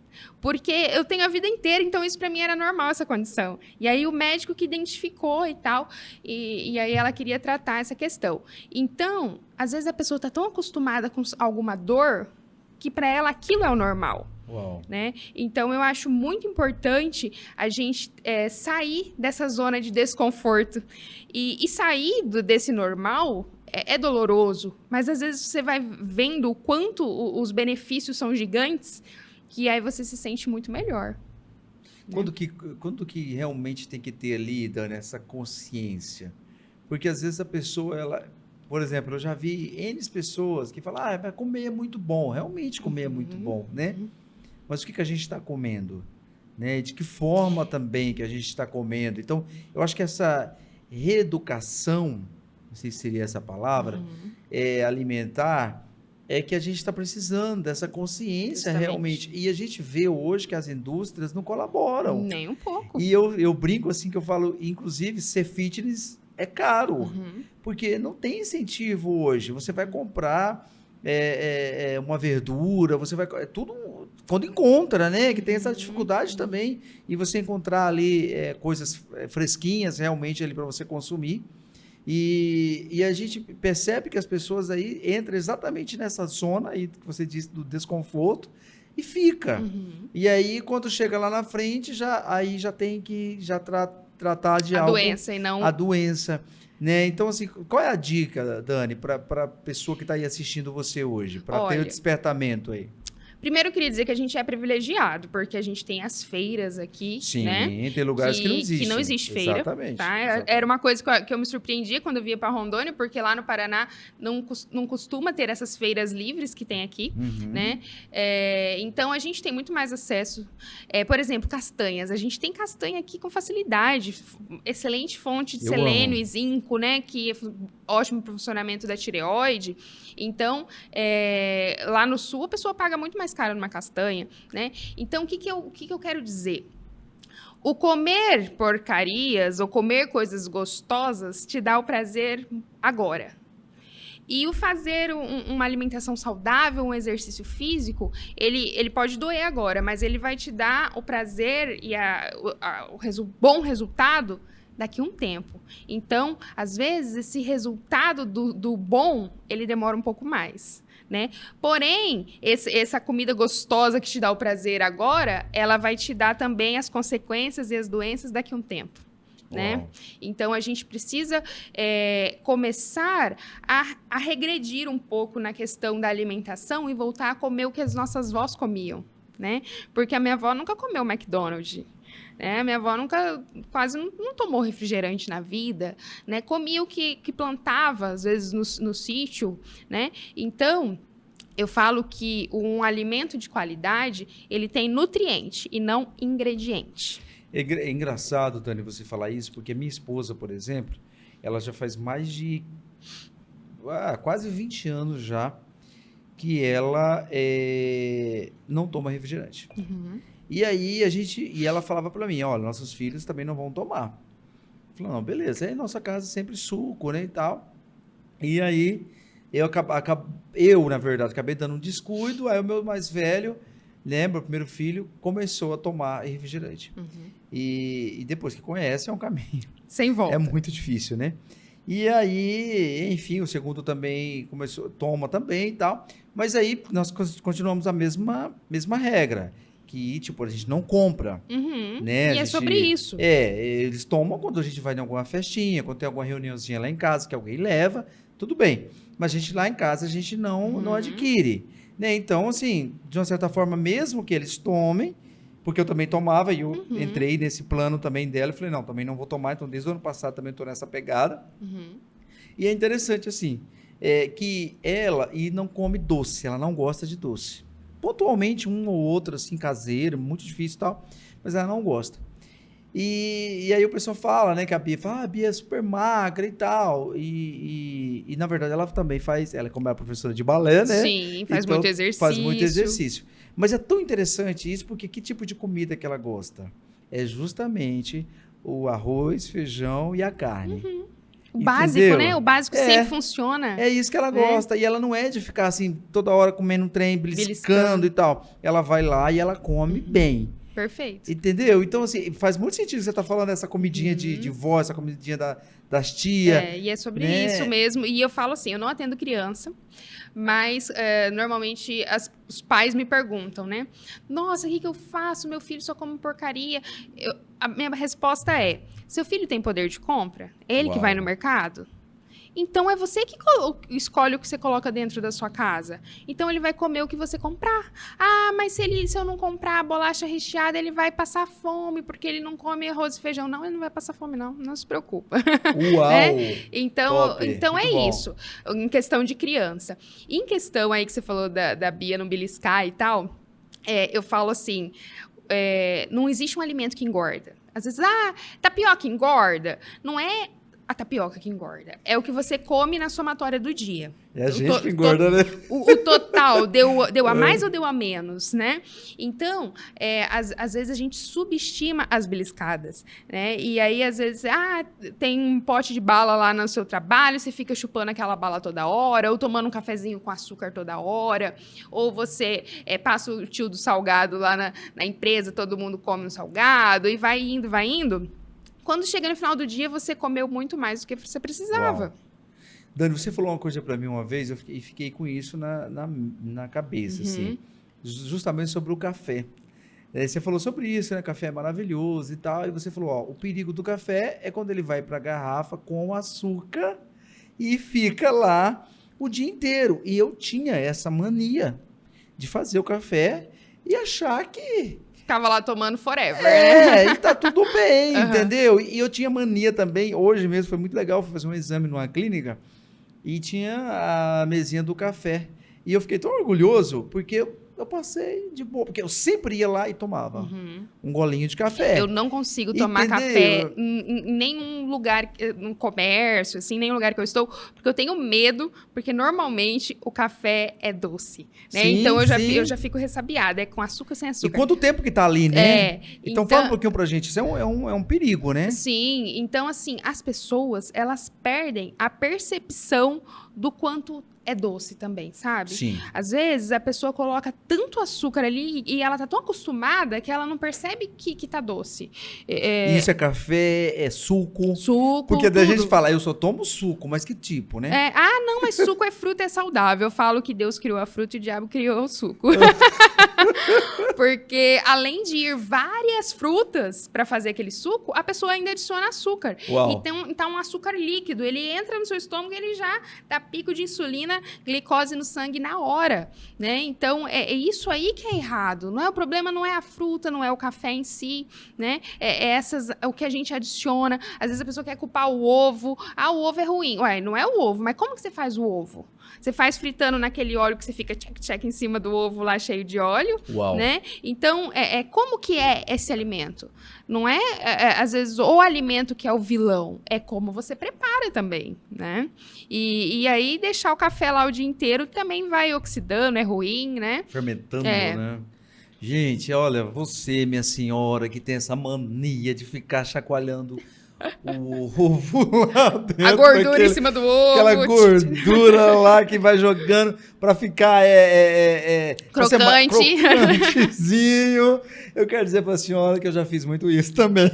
Porque eu tenho a vida inteira, então isso para mim era normal, essa condição. E aí o médico que identificou e tal, e aí ela queria tratar essa questão. Então, às vezes a pessoa está tão acostumada com alguma dor que para ela aquilo é o normal. Uau. Né? Então, eu acho muito importante a gente sair dessa zona de desconforto. E sair desse normal é doloroso, mas às vezes você vai vendo o quanto os benefícios são gigantes, que aí você se sente muito melhor. Quando que realmente tem que ter ali, Dani, essa consciência? Porque às vezes a pessoa, ela... Por exemplo, eu já vi N pessoas que falam, mas comer é muito bom. Realmente comer é muito bom, né? Mas o que a gente está comendo? Né? De que forma também que a gente está comendo? Então, eu acho que essa reeducação, não sei se seria essa palavra, alimentar, é que a gente está precisando dessa consciência. Justamente. Realmente. E a gente vê hoje que as indústrias não colaboram. Nem um pouco. E eu brinco assim que eu falo, inclusive, ser fitness é caro, porque não tem incentivo hoje. Você vai comprar uma verdura, você vai... É tudo quando encontra, né? Que tem essa dificuldade também. E você encontrar ali coisas fresquinhas realmente ali para você consumir. E a gente percebe que as pessoas aí entram exatamente nessa zona aí que você disse do desconforto e fica. E aí, quando chega lá na frente, aí já tem que tratar de algo... doença e não... A doença, né? Então, assim, qual é a dica, Dani, para a pessoa que está aí assistindo você hoje, para ter o despertamento aí? Primeiro, eu queria dizer que a gente é privilegiado, porque a gente tem as feiras aqui, sim, né? Sim, tem lugares que não existem. Que não existe feira. Exatamente. Tá? Exatamente. Era uma coisa que eu me surpreendia quando eu via para Rondônia, porque lá no Paraná não costuma ter essas feiras livres que tem aqui, né? Então, a gente tem muito mais acesso. Por exemplo, castanhas. A gente tem castanha aqui com facilidade. Excelente fonte de selênio e zinco, né? Que é ótimo para o funcionamento da tireoide. Então, lá no sul, a pessoa paga muito mais caro numa castanha, né? Então, o que eu quero dizer? O comer porcarias ou comer coisas gostosas te dá o prazer agora. E o fazer uma alimentação saudável, um exercício físico, ele pode doer agora, mas ele vai te dar o prazer e o bom resultado daqui a um tempo. Então, às vezes, esse resultado do bom, ele demora um pouco mais, né? Porém, essa comida gostosa que te dá o prazer agora, ela vai te dar também as consequências e as doenças daqui a um tempo, né? Então, a gente precisa começar a regredir um pouco na questão da alimentação e voltar a comer o que as nossas avós comiam, né? Porque a minha avó nunca comeu McDonald's. Minha avó quase não tomou refrigerante na vida, né? Comia o que plantava, às vezes, no sítio, né? Então, eu falo que um alimento de qualidade, ele tem nutriente e não ingrediente. É engraçado, Dani, você falar isso, porque minha esposa, por exemplo, ela já faz mais de quase 20 anos já que ela não toma refrigerante. E aí ela falava para mim, olha, nossos filhos também não vão tomar. Eu falei, não, beleza, aí nossa casa sempre suco, né, e tal. E aí eu, na verdade, acabei dando um descuido, aí o meu mais velho, lembra, o primeiro filho, começou a tomar refrigerante. E depois que conhece, é um caminho. Sem volta. É muito difícil, né? E aí, enfim, o segundo também toma também e tal. Mas aí nós continuamos a mesma regra. Que, tipo, a gente não compra, né? E é sobre isso. Eles tomam quando a gente vai em alguma festinha, quando tem alguma reuniãozinha lá em casa que alguém leva, tudo bem. Mas a gente lá em casa, a gente não adquire, né? Então, assim, de uma certa forma, mesmo que eles tomem, porque eu também tomava e eu entrei nesse plano também dela e falei, não, também não vou tomar, então desde o ano passado também estou nessa pegada. E é interessante, assim, que ela não come doce, ela não gosta de doce. Pontualmente, um ou outro, assim, caseiro, muito difícil e tal, mas ela não gosta. E aí o pessoal fala, né, que a Bia fala, a Bia é super magra e tal. E na verdade ela também faz, ela como é professora de balé, né? Sim, faz Então muito exercício. faz muito exercício. Mas é tão interessante isso, porque que tipo de comida que ela gosta? É justamente o arroz, feijão e a carne. O básico, Entendeu? né? O básico sempre funciona. É isso que ela gosta. E ela não é de ficar assim, toda hora comendo um trem, beliscando e tal. Ela vai lá e ela come bem. Perfeito. Entendeu? Então, assim, faz muito sentido você tá falando dessa comidinha de vó, essa comidinha das tias. E é sobre né? isso mesmo. E eu falo assim, eu não atendo criança, mas normalmente os pais me perguntam, né? Nossa, o que eu faço? Meu filho só come porcaria. A minha resposta é, seu filho tem poder de compra? É ele que vai no mercado? Então, é você que escolhe o que você coloca dentro da sua casa. Então, ele vai comer o que você comprar. Ah, mas se eu não comprar a bolacha recheada, ele vai passar fome, porque ele não come arroz e feijão. Não, ele não vai passar fome, não. Não se preocupa. Uau! Então é bom. isso. Em questão de criança. Em questão aí que você falou da Bia não beliscar e tal, eu falo assim, não existe um alimento que engorda. Às vezes, tapioca engorda. Não é a tapioca que engorda. É o que você come na somatória do dia. É a gente que engorda, né? O total deu a mais ou deu a menos, né? Então, às vezes a gente subestima as beliscadas, né? E aí, às vezes, tem um pote de bala lá no seu trabalho, você fica chupando aquela bala toda hora, ou tomando um cafezinho com açúcar toda hora, ou você passa o tio do salgado lá na empresa, todo mundo come um salgado, e vai indo, vai indo. Quando chega no final do dia, você comeu muito mais do que você precisava. Uau. Dani, você falou uma coisa para mim uma vez, eu fiquei com isso na cabeça, assim, justamente sobre o café. Você falou sobre isso, né? Café é maravilhoso e tal, e você falou, o perigo do café é quando ele vai para a garrafa com açúcar e fica lá o dia inteiro. E eu tinha essa mania de fazer o café e achar que ficava lá tomando forever, né? E tá tudo bem, entendeu? E eu tinha mania também, hoje mesmo foi muito legal, fui fazer um exame numa clínica e tinha a mesinha do café. E eu fiquei tão orgulhoso, porque eu passei de boa, porque eu sempre ia lá e tomava um golinho de café. Eu não consigo tomar café em nenhum lugar, no comércio, assim, nenhum lugar que eu estou, porque eu tenho medo, porque normalmente o café é doce, né? Sim, então eu já fico ressabiada, é com açúcar sem açúcar. E quanto tempo que tá ali, né? Então fala um pouquinho pra gente, isso é um perigo, né? Sim, então assim, as pessoas, elas perdem a percepção do quanto é doce também, sabe? Sim. Às vezes a pessoa coloca tanto açúcar ali e ela tá tão acostumada que ela não percebe que tá doce. Isso é café, é suco. Suco, porque daí a tudo. gente fala, eu só tomo suco, mas que tipo, né? Não, mas suco é fruta, é saudável. Eu falo que Deus criou a fruta e o diabo criou o suco. Porque além de ir várias frutas para fazer aquele suco, a pessoa ainda adiciona açúcar. Uau. Então um açúcar líquido, ele entra no seu estômago e ele já dá pico de insulina, glicose no sangue na hora, né? Então, é isso aí que é errado. O problema não é a fruta, não é o café em si, né? É o que a gente adiciona. Às vezes a pessoa quer culpar o ovo. O ovo é ruim. Ué, não é o ovo, mas como que você faz o ovo? Você faz fritando naquele óleo que você fica check em cima do ovo lá cheio de óleo, Uau. né? Então, como que é esse alimento? Não às vezes, o alimento que é o vilão, é como você prepara também, né? E aí, deixar o café lá o dia inteiro também vai oxidando, é ruim, né? Fermentando, né? Gente, olha, você, minha senhora, que tem essa mania de ficar chacoalhando o ovo lá dentro. A gordura em cima do ovo. Aquela gordura lá que vai jogando pra ficar crocantezinho. Eu quero dizer pra senhora que eu já fiz muito isso também.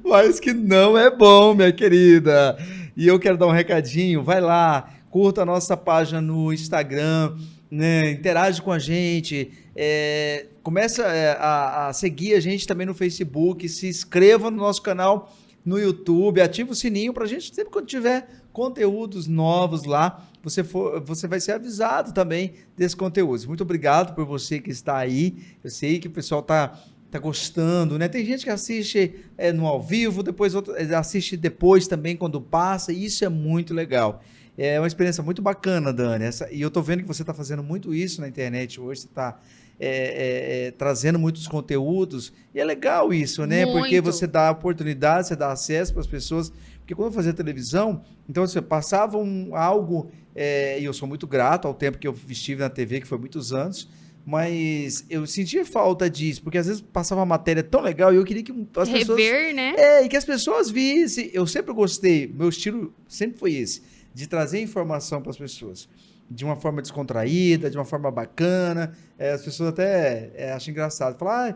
Mas que não é bom, minha querida. E eu quero dar um recadinho, vai lá, curta a nossa página no Instagram, né? Interage com a gente, começa a seguir a gente também no Facebook, se inscreva no nosso canal no YouTube, ativa o sininho para a gente, sempre quando tiver conteúdos novos lá, você vai ser avisado também desses conteúdos. Muito obrigado por você que está aí, eu sei que o pessoal tá gostando, né? Tem gente que assiste no ao vivo, depois assiste depois também quando passa, e isso é muito legal. É uma experiência muito bacana, Dani. E eu tô vendo que você está fazendo muito isso na internet hoje, você está trazendo muitos conteúdos. E é legal isso, né? Muito. Porque você dá oportunidade, você dá acesso para as pessoas. Porque quando eu fazia televisão, então você passava algo, e eu sou muito grato ao tempo que eu estive na TV, que foi muitos anos, mas eu sentia falta disso, porque às vezes passava uma matéria tão legal e eu queria que as pessoas... Rever, né? E que as pessoas vissem. Eu sempre gostei, meu estilo sempre foi esse, de trazer informação para as pessoas. De uma forma descontraída, de uma forma bacana. As pessoas até acham engraçado. Falam,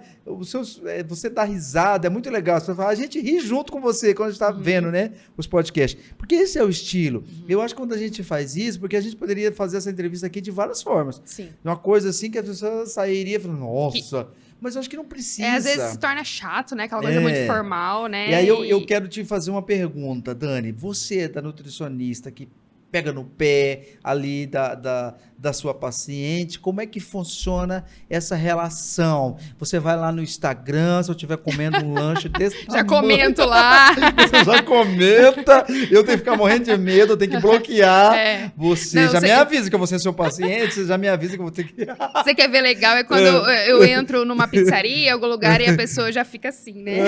você dá risada, é muito legal. As pessoas falam, a gente ri junto com você quando a gente está vendo, né, os podcasts. Porque esse é o estilo. Eu acho que quando a gente faz isso, porque a gente poderia fazer essa entrevista aqui de várias formas. Sim. Uma coisa assim que a pessoa sairia falando, nossa... Mas eu acho que não precisa. Às vezes se torna chato, né? Aquela coisa muito formal, né? E aí eu quero te fazer uma pergunta, Dani. Você é da nutricionista que pega no pé ali da sua paciente. Como é que funciona essa relação? Você vai lá no Instagram, se eu estiver comendo um lanche desse Já tamanho, comento lá. você já comenta, eu tenho que ficar morrendo de medo, eu tenho que bloquear. Você Não, me avisa que eu vou ser seu paciente, você já me avisa que eu vou ter que... Você quer ver legal? É quando eu entro numa pizzaria, em algum lugar, e a pessoa já fica assim, né?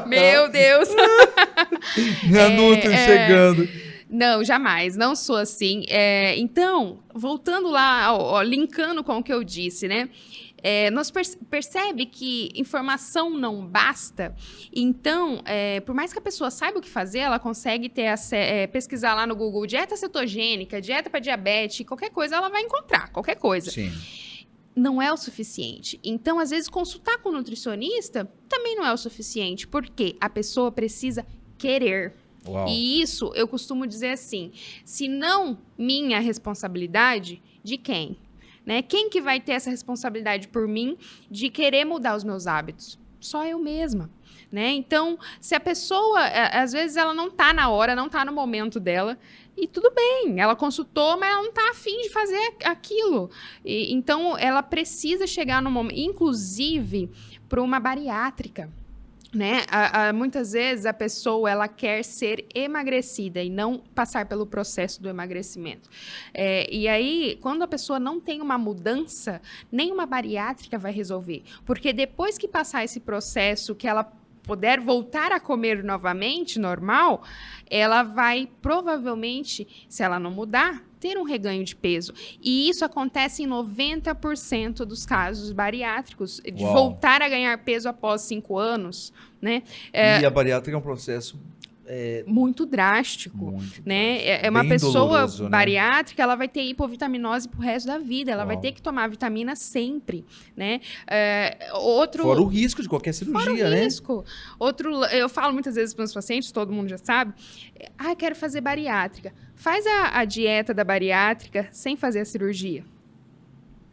Meu Deus! Minha Nutri chegando. Não, jamais. Não sou assim. Então, voltando lá, linkando com o que eu disse, né? Nós percebe que informação não basta. Então, por mais que a pessoa saiba o que fazer, ela consegue pesquisar lá no Google dieta cetogênica, dieta para diabetes, qualquer coisa ela vai encontrar, qualquer coisa. Sim. Não é o suficiente. Então, às vezes, consultar com o nutricionista também não é o suficiente, porque a pessoa precisa querer. Uau. E isso, eu costumo dizer assim, se não minha responsabilidade, de quem? Né? Quem que vai ter essa responsabilidade por mim de querer mudar os meus hábitos? Só eu mesma. Né? Então, se a pessoa, às vezes ela não está na hora, não está no momento dela, e tudo bem, ela consultou, mas ela não está afim de fazer aquilo. Então, ela precisa chegar no momento, inclusive, para uma bariátrica. Né? Muitas vezes a pessoa ela quer ser emagrecida e não passar pelo processo do emagrecimento. E aí, quando a pessoa não tem uma mudança, nenhuma bariátrica vai resolver. Porque depois que passar esse processo, que ela puder voltar a comer novamente, normal, ela vai provavelmente, se ela não mudar, ter um reganho de peso. E isso acontece em 90% dos casos bariátricos, de voltar a ganhar peso após 5 anos, né? E a bariátrica é um processo... muito drástico, muito né? drástico. É uma Bem pessoa doloroso, bariátrica, ela vai ter hipovitaminose pro resto da vida, ela vai ter que tomar vitamina sempre, né? Fora o risco de qualquer cirurgia, né? Risco. Eu falo muitas vezes para os pacientes, todo mundo já sabe, quero fazer bariátrica. Faz a dieta da bariátrica sem fazer a cirurgia,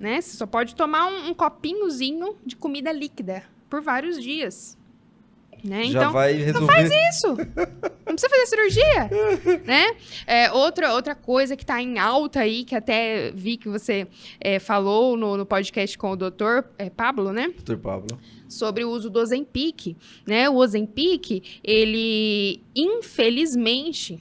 né? Você só pode tomar um copinhozinho de comida líquida por vários dias. Né? Já então, vai resolver. Não faz isso. Não precisa fazer cirurgia. Né? Outra coisa que está em alta aí, que até vi que você falou no podcast com o doutor Pablo, né? Doutor Pablo. Sobre o uso do Ozempic. Né? O Ozempic, ele, infelizmente...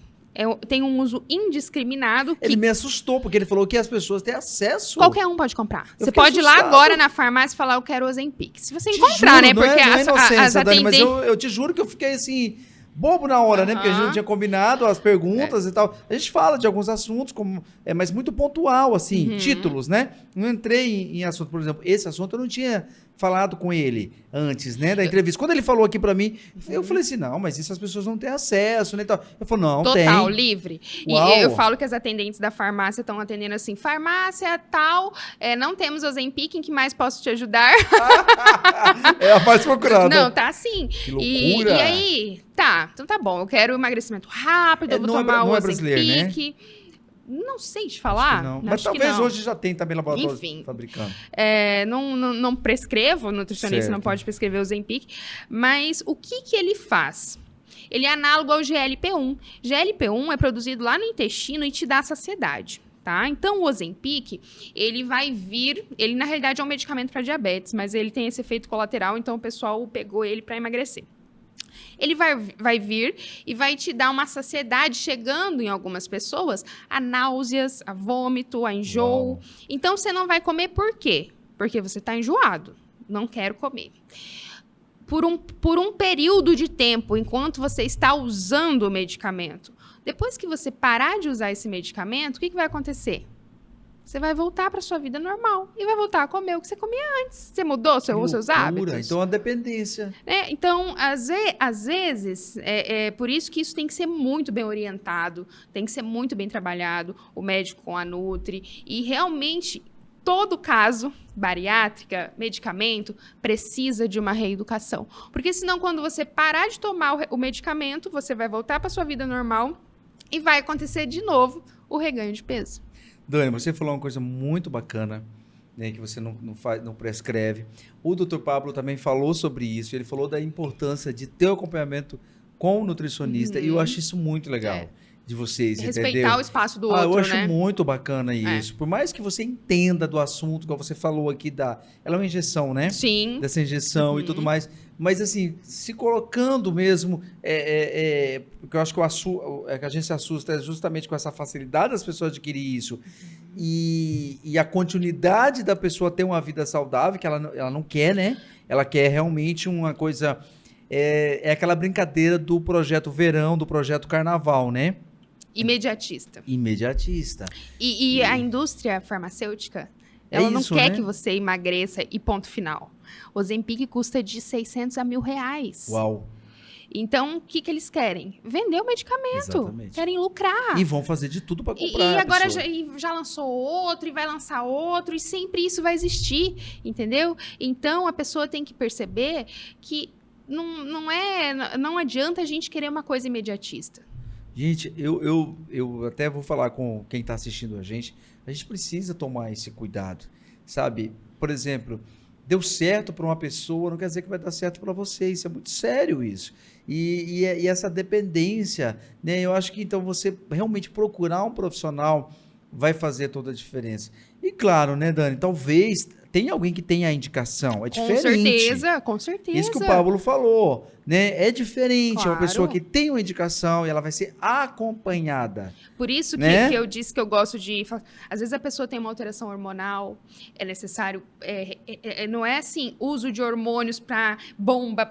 tem um uso indiscriminado. Ele me assustou, porque ele falou que as pessoas têm acesso. Qualquer um pode comprar. Eu você pode ir lá assustado. agora na farmácia e falar, eu quero Ozempic. Se você encontrar, né? Porque não é as Dani, mas atendentes... eu te juro que eu fiquei assim... bobo na hora, né? Porque a gente não tinha combinado as perguntas e tal. A gente fala de alguns assuntos, mas muito pontual, assim, títulos, né? Não entrei em assunto, por exemplo, esse assunto eu não tinha falado com ele antes, né, da entrevista. Quando ele falou aqui pra mim, eu falei assim, não, mas isso as pessoas não têm acesso, né? Eu falei, não, Total, tem. livre. Uau. E eu falo que as atendentes da farmácia estão atendendo assim, farmácia tal, não temos Ozempic, em que mais posso te ajudar? É a mais procurada. Não, tá assim. Que loucura. E aí, então tá bom, eu quero emagrecimento rápido, eu vou tomar o Ozempic. Né? Não sei te falar. Não. Mas talvez hoje já tem também laboratório fabricando. Não prescrevo, o nutricionista não pode prescrever o Ozempic, mas o que ele faz? Ele é análogo ao GLP-1. GLP-1 é produzido lá no intestino e te dá saciedade. Tá? Então, o Ozempic, ele na realidade é um medicamento para diabetes, mas ele tem esse efeito colateral, então o pessoal pegou ele para emagrecer. Ele vai vir e vai te dar uma saciedade, chegando em algumas pessoas a náuseas, a vômito, a enjoo. Então, você não vai comer por quê? porque você está enjoado, não quero comer. Por um período de tempo, enquanto você está usando o medicamento. Depois que você parar de usar esse medicamento, o que vai acontecer? Você vai voltar para sua vida normal e vai voltar a comer o que você comia antes. Você mudou os seus hábitos? Então, a dependência. Então, às vezes, por isso que isso tem que ser muito bem orientado, tem que ser muito bem trabalhado, o médico com a Nutri, e realmente, todo caso, bariátrica, medicamento, precisa de uma reeducação. Porque senão, quando você parar de tomar o medicamento, você vai voltar para sua vida normal e vai acontecer de novo o reganho de peso. Dani, você falou uma coisa muito bacana, né, que você não prescreve. O Dr. Pablo também falou sobre isso. Ele falou da importância de ter o acompanhamento com o nutricionista. E eu acho isso muito legal de vocês, respeitar entendeu? o espaço do outro, eu acho né? muito bacana isso. Por mais que você entenda do assunto, como você falou aqui, ela é uma injeção, né? Sim. Dessa injeção e tudo mais. Mas, assim, se colocando mesmo, porque eu acho que que a gente se assusta justamente com essa facilidade das pessoas adquirir isso. E a continuidade da pessoa ter uma vida saudável, que ela não quer, né? Ela quer realmente uma coisa... É aquela brincadeira do projeto verão, do projeto carnaval, né? Imediatista. E a indústria farmacêutica, ela não quer, né, que você emagreça e ponto final. O Ozempic custa de 600 a R$1.000. Uau! Então, o que eles querem? Vender o medicamento. Exatamente. Querem lucrar. E vão fazer de tudo para comprar. E agora já lançou outro, e vai lançar outro, e sempre isso vai existir, entendeu? Então, a pessoa tem que perceber que não adianta a gente querer uma coisa imediatista. Gente, eu até vou falar com quem está assistindo a gente precisa tomar esse cuidado, sabe? Por exemplo, deu certo para uma pessoa, não quer dizer que vai dar certo para você, isso é muito sério isso. E essa dependência, né? Eu acho que então você realmente procurar um profissional vai fazer toda a diferença. E claro, né, Dani, talvez tenha alguém que tenha a indicação, é diferente. Com certeza. Isso que o Pablo falou, né? É diferente, claro. É uma pessoa que tem uma indicação e ela vai ser acompanhada. Por isso que, né, que eu disse que eu gosto de... Às vezes a pessoa tem uma alteração hormonal, é necessário... não é assim, uso de hormônios para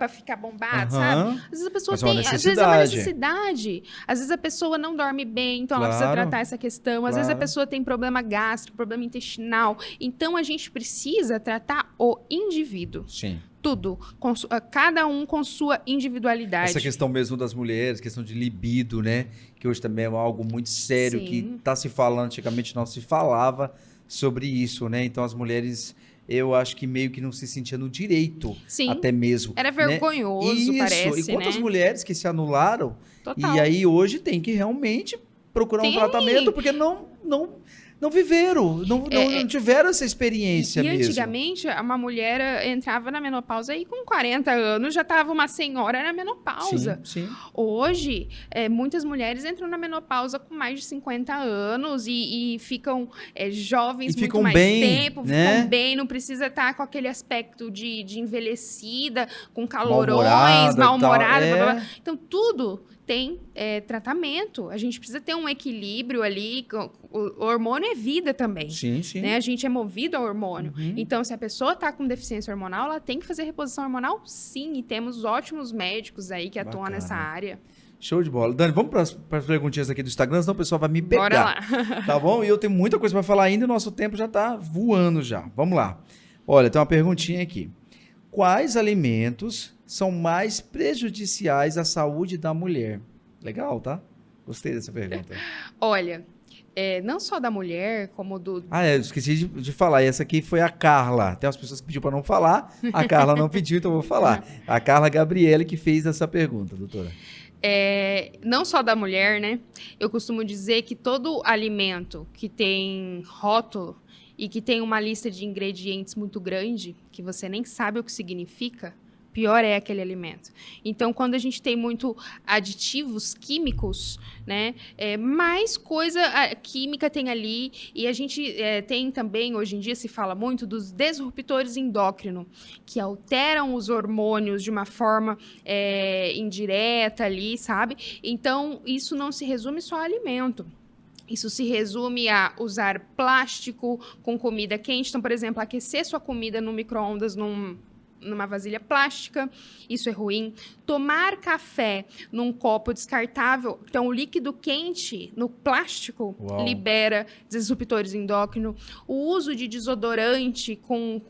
ficar bombado, sabe? Às vezes a pessoa tem... Às vezes é uma necessidade. Às vezes a pessoa não dorme bem, então ela precisa tratar essa questão. Às vezes a pessoa tem problema gástrico, problema intestinal. Então a gente precisa tratar o indivíduo. Sim. Tudo. Cada um com sua individualidade. Essa questão mesmo das mulheres, questão de libido, né? Que hoje também é algo muito sério. Sim. Que está se falando, antigamente não se falava sobre isso, né? Então as mulheres, eu acho que meio que não se sentiam no direito. Sim. Até mesmo. Era vergonhoso, né? parece, e quantas né? mulheres que se anularam. Total. E aí hoje tem que realmente procurar um tratamento, porque não viveram, não tiveram essa experiência mesmo. E antigamente, uma mulher entrava na menopausa e com 40 anos já estava uma senhora na menopausa. Sim. Hoje, muitas mulheres entram na menopausa com mais de 50 anos e ficam jovens muito mais tempo, né? Ficam bem, não precisa estar com aquele aspecto de envelhecida, com calorões, mal-humorada. Então, tudo tem tratamento. A gente precisa ter um equilíbrio ali. O hormônio é vida também. Sim. Né? A gente é movido ao hormônio. Então, se a pessoa está com deficiência hormonal, ela tem que fazer reposição hormonal? Sim. E temos ótimos médicos aí que atuam nessa área. Show de bola. Dani, vamos para as perguntinhas aqui do Instagram, senão o pessoal vai me pegar. Bora lá. Tá bom? E eu tenho muita coisa para falar ainda e o nosso tempo já está voando já. Vamos lá. Olha, tem uma perguntinha aqui. Quais alimentos são mais prejudiciais à saúde da mulher? Legal, tá? Gostei dessa pergunta. Olha, não só da mulher, como do... eu esqueci de falar. Essa aqui foi a Carla. Tem umas pessoas que pediu para não falar. A Carla não pediu, então eu vou falar. A Carla Gabriele que fez essa pergunta, doutora. Não só da mulher, né? Eu costumo dizer que todo alimento que tem rótulo e que tem uma lista de ingredientes muito grande, que você nem sabe o que significa, pior é aquele alimento. Então, quando a gente tem muito aditivos químicos, né, mais coisa química tem ali, e a gente tem também, hoje em dia se fala muito dos disruptores endócrinos, que alteram os hormônios de uma forma indireta ali, sabe? Então, isso não se resume só a alimento. Isso se resume a usar plástico com comida quente. Então, por exemplo, aquecer sua comida no micro-ondas numa vasilha plástica, isso é ruim. Tomar café num copo descartável, então o líquido quente no plástico libera disruptores endócrinos. O uso de desodorante com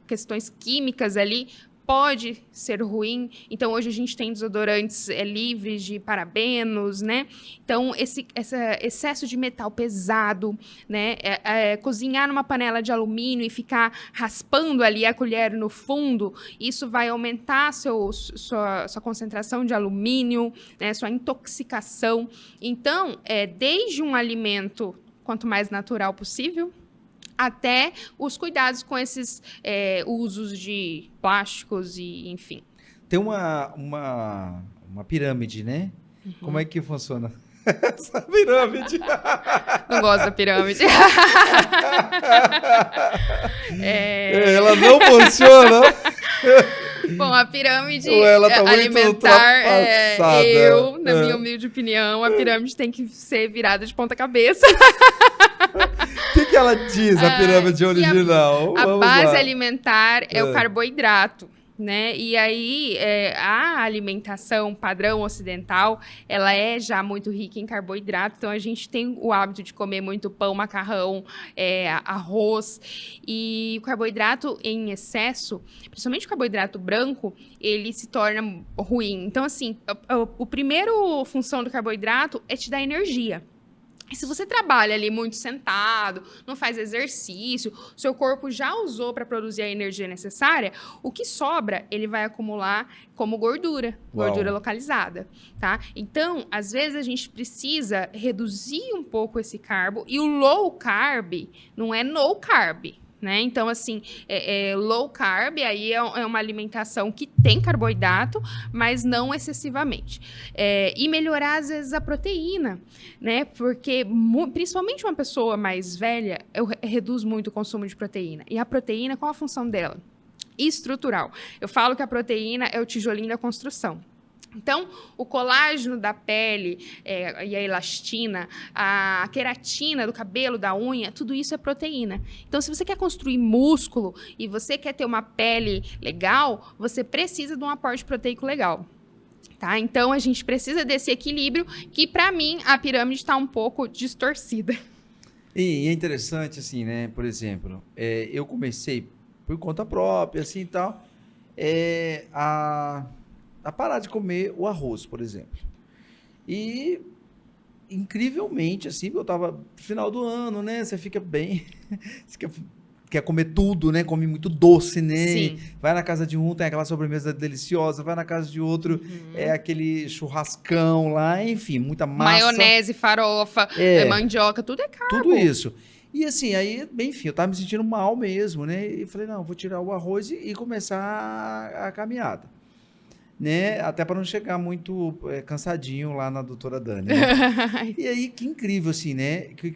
questões químicas ali pode ser ruim. Então, hoje a gente tem desodorantes livres de parabenos, né? Então, esse excesso de metal pesado, né? Cozinhar numa panela de alumínio e ficar raspando ali a colher no fundo, isso vai aumentar sua concentração de alumínio, né? Sua intoxicação. Então, desde um alimento quanto mais natural possível, até os cuidados com esses usos de plásticos e enfim. Tem uma pirâmide, né? Uhum. Como é que funciona essa pirâmide? Não gosto da pirâmide. Ela não funciona? Bom, a pirâmide tá alimentar, na minha humilde opinião, a pirâmide tem que ser virada de ponta cabeça. O que ela diz, a pirâmide original? A base alimentar é o carboidrato, né? E aí, a alimentação padrão ocidental, ela é já muito rica em carboidrato. Então, a gente tem o hábito de comer muito pão, macarrão, arroz. E o carboidrato em excesso, principalmente o carboidrato branco, ele se torna ruim. Então, assim, a primeira função do carboidrato é te dar energia. E se você trabalha ali muito sentado, não faz exercício, seu corpo já usou para produzir a energia necessária, o que sobra, ele vai acumular como gordura localizada, tá? Então, às vezes a gente precisa reduzir um pouco esse carbo, e o low carb não é no carb, né? Então, assim, low carb, aí é uma alimentação que tem carboidrato, mas não excessivamente. E melhorar, às vezes, a proteína, né? Porque, principalmente uma pessoa mais velha, reduz muito o consumo de proteína. E a proteína, qual a função dela? Estrutural. Eu falo que a proteína é o tijolinho da construção. Então, o colágeno da pele e a elastina, a queratina do cabelo, da unha, tudo isso é proteína. Então, se você quer construir músculo e você quer ter uma pele legal, você precisa de um aporte proteico legal. Tá? Então, a gente precisa desse equilíbrio que, para mim, a pirâmide está um pouco distorcida. E é interessante, assim, né? Por exemplo, eu comecei por conta própria, assim, e tal, a parar de comer o arroz, por exemplo. E, incrivelmente, assim, eu tava no final do ano, né? Você fica bem... Você quer comer tudo, né? Come muito doce, né? Sim. Vai na casa de um, tem aquela sobremesa deliciosa. Vai na casa de outro, aquele churrascão lá. Enfim, muita massa. Maionese, farofa, mandioca, tudo é carbo. Tudo isso. E assim, aí, enfim, eu tava me sentindo mal mesmo, né? E falei, não, vou tirar o arroz e começar a caminhada. Né? Até para não chegar muito cansadinho lá na doutora Dani. Né? E aí, que incrível, assim, né? Que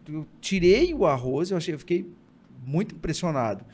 eu tirei o arroz, eu fiquei muito impressionado.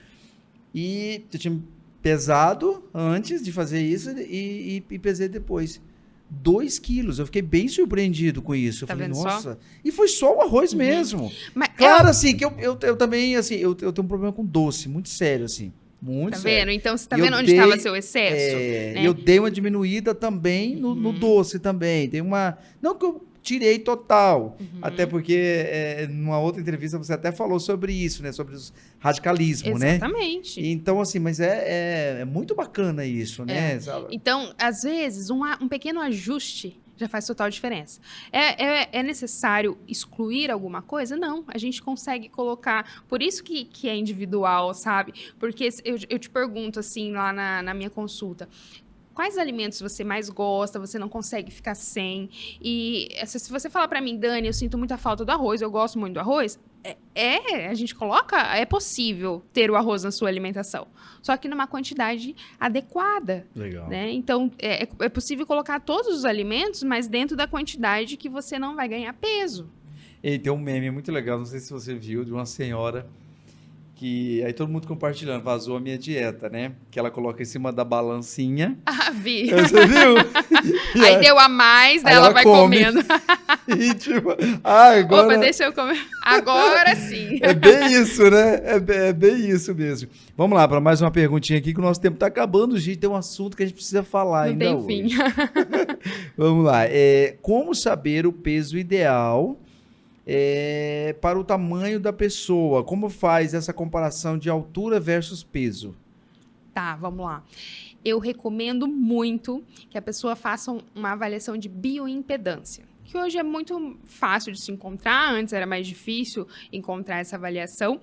E eu tinha pesado antes de fazer isso e pesei depois. 2 quilos. Eu fiquei bem surpreendido com isso. Eu falei, nossa. Só? E foi só o arroz mesmo. Mas claro, assim, que eu também, assim, eu tenho um problema com doce, muito sério, assim. Muito tá sério. Vendo? Então, você tá vendo onde estava seu excesso? Né? Eu dei uma diminuída também no doce também. Tem uma... Não que eu tirei total, até porque numa outra entrevista você até falou sobre isso, né? Sobre o radicalismo, né? Exatamente. Então, assim, mas é muito bacana isso, né? Então, às vezes, um pequeno ajuste já faz total diferença. É necessário excluir alguma coisa? Não, a gente consegue colocar. Por isso que é individual, sabe? Porque eu te pergunto, assim, lá na minha consulta, quais alimentos você mais gosta, você não consegue ficar sem? E se você falar pra mim, Dani, eu sinto muita falta do arroz, eu gosto muito do arroz, a gente coloca, é possível ter o arroz na sua alimentação, só que numa quantidade adequada. Legal. Né? Então, é possível colocar todos os alimentos, mas dentro da quantidade que você não vai ganhar peso. E tem um meme muito legal, não sei se você viu, de uma senhora que aí todo mundo compartilhando, vazou a minha dieta, né? Que ela coloca em cima da balancinha. Ah, vi. Você viu? Aí deu a mais, daí aí ela ela vai come. comendo. E tipo, agora... Opa, deixa eu comer. Agora sim. É bem isso, né? É bem isso mesmo. Vamos lá, para mais uma perguntinha aqui, que o nosso tempo está acabando, gente. Tem um assunto que a gente precisa falar Não ainda tem hoje. fim. Vamos lá. Como saber o peso ideal para o tamanho da pessoa? Como faz essa comparação de altura versus peso? Tá, vamos lá. Eu recomendo muito que a pessoa faça uma avaliação de bioimpedância, que hoje é muito fácil de se encontrar, antes era mais difícil encontrar essa avaliação.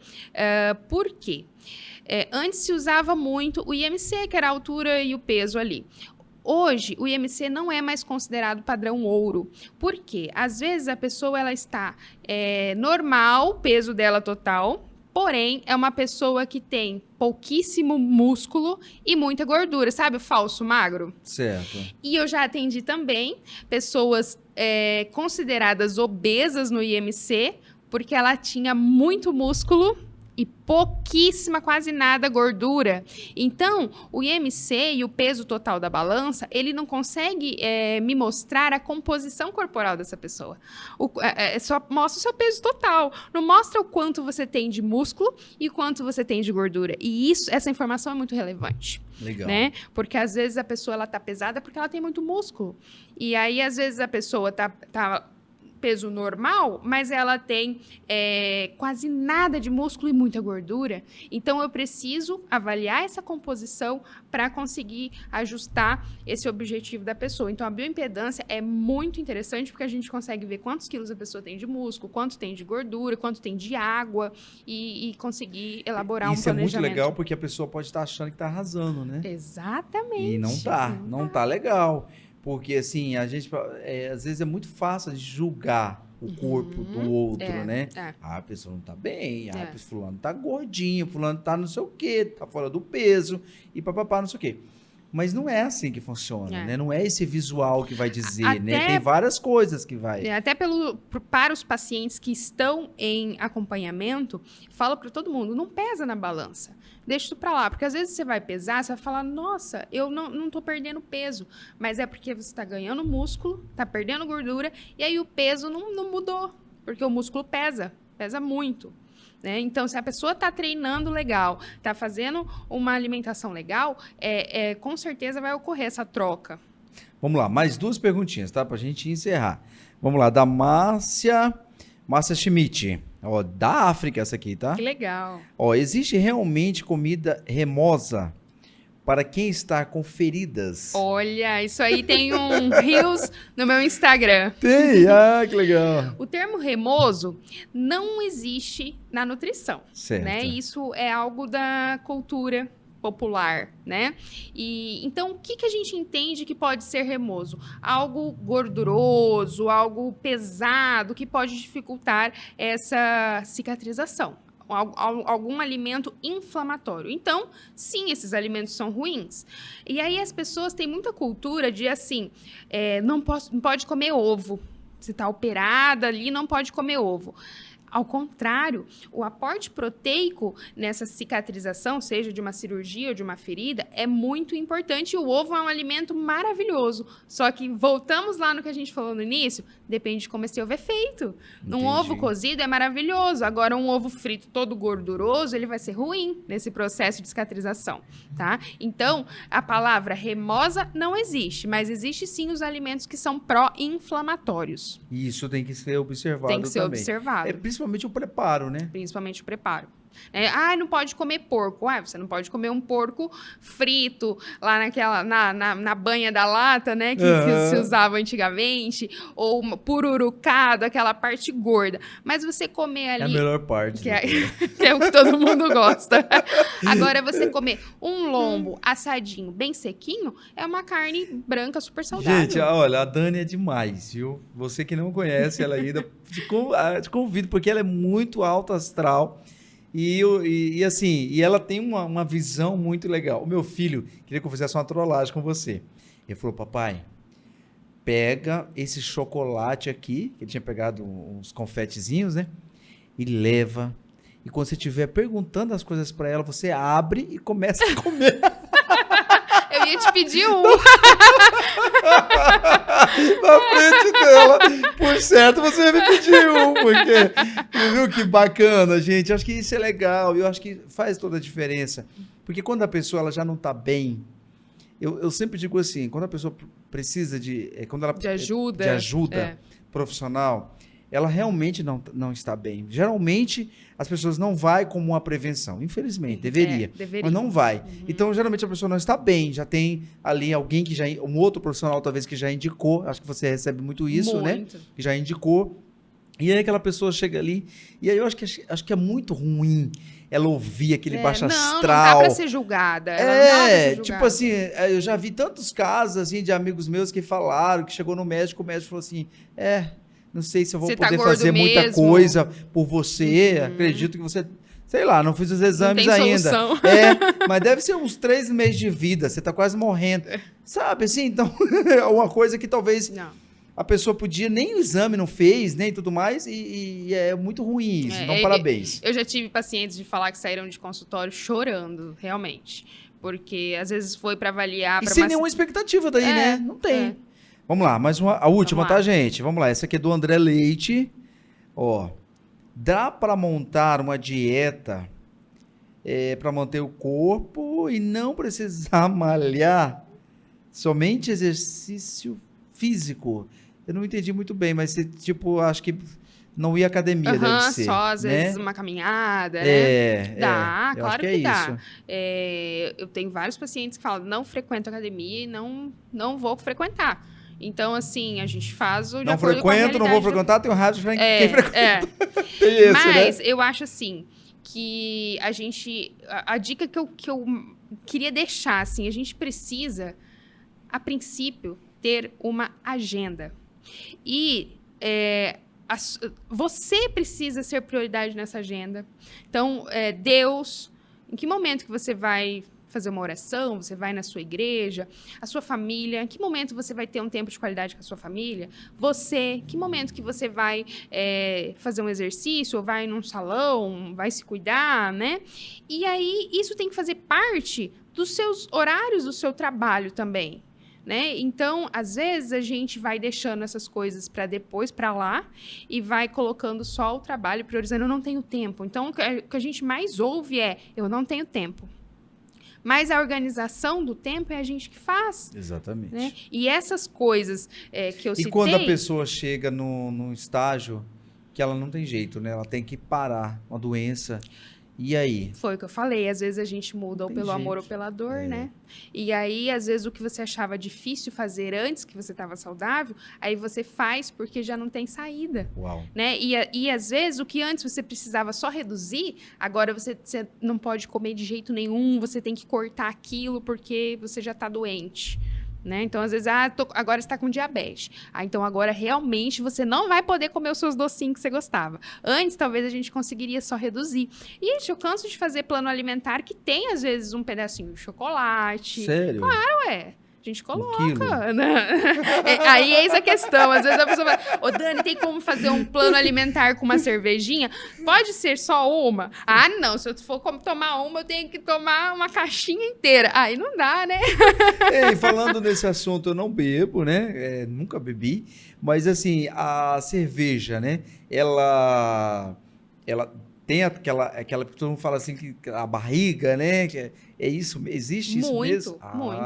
Por quê? Antes se usava muito o IMC, que era a altura e o peso ali. Hoje, o IMC não é mais considerado padrão ouro. Por quê? Às vezes a pessoa ela está normal, o peso dela total, porém, é uma pessoa que tem pouquíssimo músculo e muita gordura, sabe? O falso magro. Certo. E eu já atendi também pessoas consideradas obesas no IMC, porque ela tinha muito músculo e pouquíssima, quase nada gordura. Então, o IMC e o peso total da balança, ele não consegue me mostrar a composição corporal dessa pessoa. Só mostra o seu peso total. Não mostra o quanto você tem de músculo e o quanto você tem de gordura. E essa informação é muito relevante. Legal. Né? Porque às vezes a pessoa ela tá pesada porque ela tem muito músculo. E aí, às vezes, a pessoa tá peso normal, mas ela tem quase nada de músculo e muita gordura. Então, eu preciso avaliar essa composição para conseguir ajustar esse objetivo da pessoa. Então, a bioimpedância é muito interessante porque a gente consegue ver quantos quilos a pessoa tem de músculo, quanto tem de gordura, quanto tem de água e conseguir elaborar um planejamento. Isso é muito legal porque a pessoa pode estar achando que está arrasando, né? Exatamente. E não tá legal. Porque, assim, a gente, às vezes é muito fácil de julgar o corpo do outro, né? Ah, a pessoa não tá bem, fulano tá gordinho, fulano tá não sei o quê, tá fora do peso, e papapá, não sei o quê. Mas não é assim que funciona, né? Não é esse visual que vai dizer, né? Tem várias coisas que vai... Até para os pacientes que estão em acompanhamento, falo para todo mundo, não pesa na balança. Deixa isso para lá, porque às vezes você vai pesar, você vai falar, nossa, eu não tô perdendo peso. Mas é porque você está ganhando músculo, tá perdendo gordura, e aí o peso não mudou, porque o músculo pesa muito. Né? Então, se a pessoa está treinando legal, está fazendo uma alimentação legal, com certeza vai ocorrer essa troca. Vamos lá, mais duas perguntinhas, tá? Para a gente encerrar. Vamos lá, da Márcia Schmidt. Ó, da África essa aqui, tá? Que legal. Ó, existe realmente comida remosa para quem está com feridas? Olha, isso aí tem um Reels no meu Instagram. Tem? Que legal. O termo remoso não existe na nutrição, certo. Né? Isso é algo da cultura popular, né? E então, o que a gente entende que pode ser remoso? Algo gorduroso, algo pesado, que pode dificultar essa cicatrização. Algum alimento inflamatório. Então, sim, esses alimentos são ruins. E aí as pessoas têm muita cultura de assim, não pode comer ovo. Se está operada ali, não pode comer ovo. Ao contrário, o aporte proteico nessa cicatrização, seja de uma cirurgia ou de uma ferida, é muito importante. E o ovo é um alimento maravilhoso. Só que voltamos lá no que a gente falou no início, depende de como esse ovo é feito. Entendi. Um ovo cozido é maravilhoso. Agora, um ovo frito todo gorduroso, ele vai ser ruim nesse processo de cicatrização, tá? Então, a palavra remosa não existe, mas existe sim os alimentos que são pró-inflamatórios. Isso tem que ser observado também. Tem que ser observado. Principalmente o preparo, né? Principalmente o preparo. Não pode comer porco. Você não pode comer um porco frito lá na banha da lata, né? Que se usava antigamente. Ou pururucado, aquela parte gorda. Mas você comer ali... É a melhor parte. Que é o que todo mundo gosta. Agora, você comer um lombo assadinho, bem sequinho, é uma carne branca super saudável. Gente, olha, a Dani é demais, viu? Você que não conhece ela ainda, te convido, porque ela é muito alta astral. E assim, ela tem uma visão muito legal. O meu filho queria que eu fizesse uma trollagem com você. Ele falou, papai, pega esse chocolate aqui, que ele tinha pegado uns confetezinhos, né? E leva E quando você estiver perguntando as coisas para ela, você abre e começa a comer. Eu ia te pedir um. Na frente dela. Por certo, você vai me pedir um, porque... Você viu que bacana, gente? Eu acho que isso é legal. Eu acho que faz toda a diferença. Porque quando a pessoa ela já não está bem... Eu sempre digo assim, quando a pessoa precisa quando ela de ajuda profissional, ela realmente não está bem. Geralmente, as pessoas não vão como uma prevenção. Infelizmente, deveria. Mas não vai. Uhum. Então, geralmente, a pessoa não está bem. Já tem ali alguém um outro profissional, talvez, que já indicou. Acho que você recebe muito isso, né? Que já indicou. E aí aquela pessoa chega ali. E aí eu acho que é muito ruim ela ouvir aquele baixo astral. Não dá pra ser julgada. Ela não dá pra ser julgada. Tipo assim, eu já vi tantos casos assim, de amigos meus que falaram, que chegou no médico, o médico falou assim, não sei se eu vou poder fazer muita coisa por você, acredito que você... Sei lá, não fiz os exames ainda. Mas deve ser uns 3 meses de vida, você tá quase morrendo. Sabe, assim, então, é uma coisa que talvez... Não. A pessoa podia, nem o exame não fez, nem tudo mais, e é muito ruim isso. Então, parabéns. Eu já tive pacientes de falar que saíram de consultório chorando, realmente. Porque, às vezes, foi para avaliar... E sem nenhuma expectativa daí, né? Não tem. Vamos lá, mais a última, tá, gente? Vamos lá, essa aqui é do André Leite. Ó, dá para montar uma dieta para manter o corpo e não precisar malhar? Somente exercício físico. Eu não entendi muito bem, mas tipo, acho que não ia à academia, deve ser. Só às vezes uma caminhada, né? Dá, claro que dá. Eu tenho vários pacientes que falam, não frequento academia e não vou frequentar. Então, assim, a gente faz o de acordo com a realidade. Não vou frequentar, tenho raiva de quem frequenta. Tem isso, mas né? eu acho assim, que a gente... A dica que eu queria deixar, assim, a gente precisa, a princípio, ter uma agenda. E você precisa ser prioridade nessa agenda. Então, Deus, em que momento que você vai fazer uma oração, você vai na sua igreja, a sua família, em que momento você vai ter um tempo de qualidade com a sua família? Você, em que momento que você vai fazer um exercício, ou vai num salão, vai se cuidar, né? E aí, isso tem que fazer parte dos seus horários do seu trabalho também. Né? Então, às vezes, a gente vai deixando essas coisas para depois, para lá, e vai colocando só o trabalho, priorizando, eu não tenho tempo. Então, o que a gente mais ouve eu não tenho tempo. Mas a organização do tempo é a gente que faz. Exatamente. Né? E essas coisas que eu citei... E quando a pessoa chega num estágio que ela não tem jeito, né? Ela tem que parar uma doença... E aí? Foi o que eu falei, às vezes a gente muda ou pelo amor ou pela dor, né? E aí, às vezes, o que você achava difícil fazer antes que você estava saudável, aí você faz porque já não tem saída. Uau. Né? E às vezes, o que antes você precisava só reduzir, agora você não pode comer de jeito nenhum, você tem que cortar aquilo porque você já está doente. Né? Então, às vezes, agora você está com diabetes. Então, agora, realmente, você não vai poder comer os seus docinhos que você gostava. Antes, talvez, a gente conseguiria só reduzir. E, gente, eu canso de fazer plano alimentar que tem, às vezes, um pedacinho de chocolate. Sério? Claro, A gente coloca, né? Aí eis a questão. Às vezes a pessoa fala, ô Dani, tem como fazer um plano alimentar com uma cervejinha? Pode ser só uma? Ah, não. Se eu for tomar uma, eu tenho que tomar uma caixinha inteira. Aí não dá, né? E falando nesse assunto, eu não bebo, né? Nunca bebi. Mas, assim, a cerveja, né? Ela tem aquela que todo mundo fala assim, que a barriga, né? É isso, existe isso mesmo? Muito.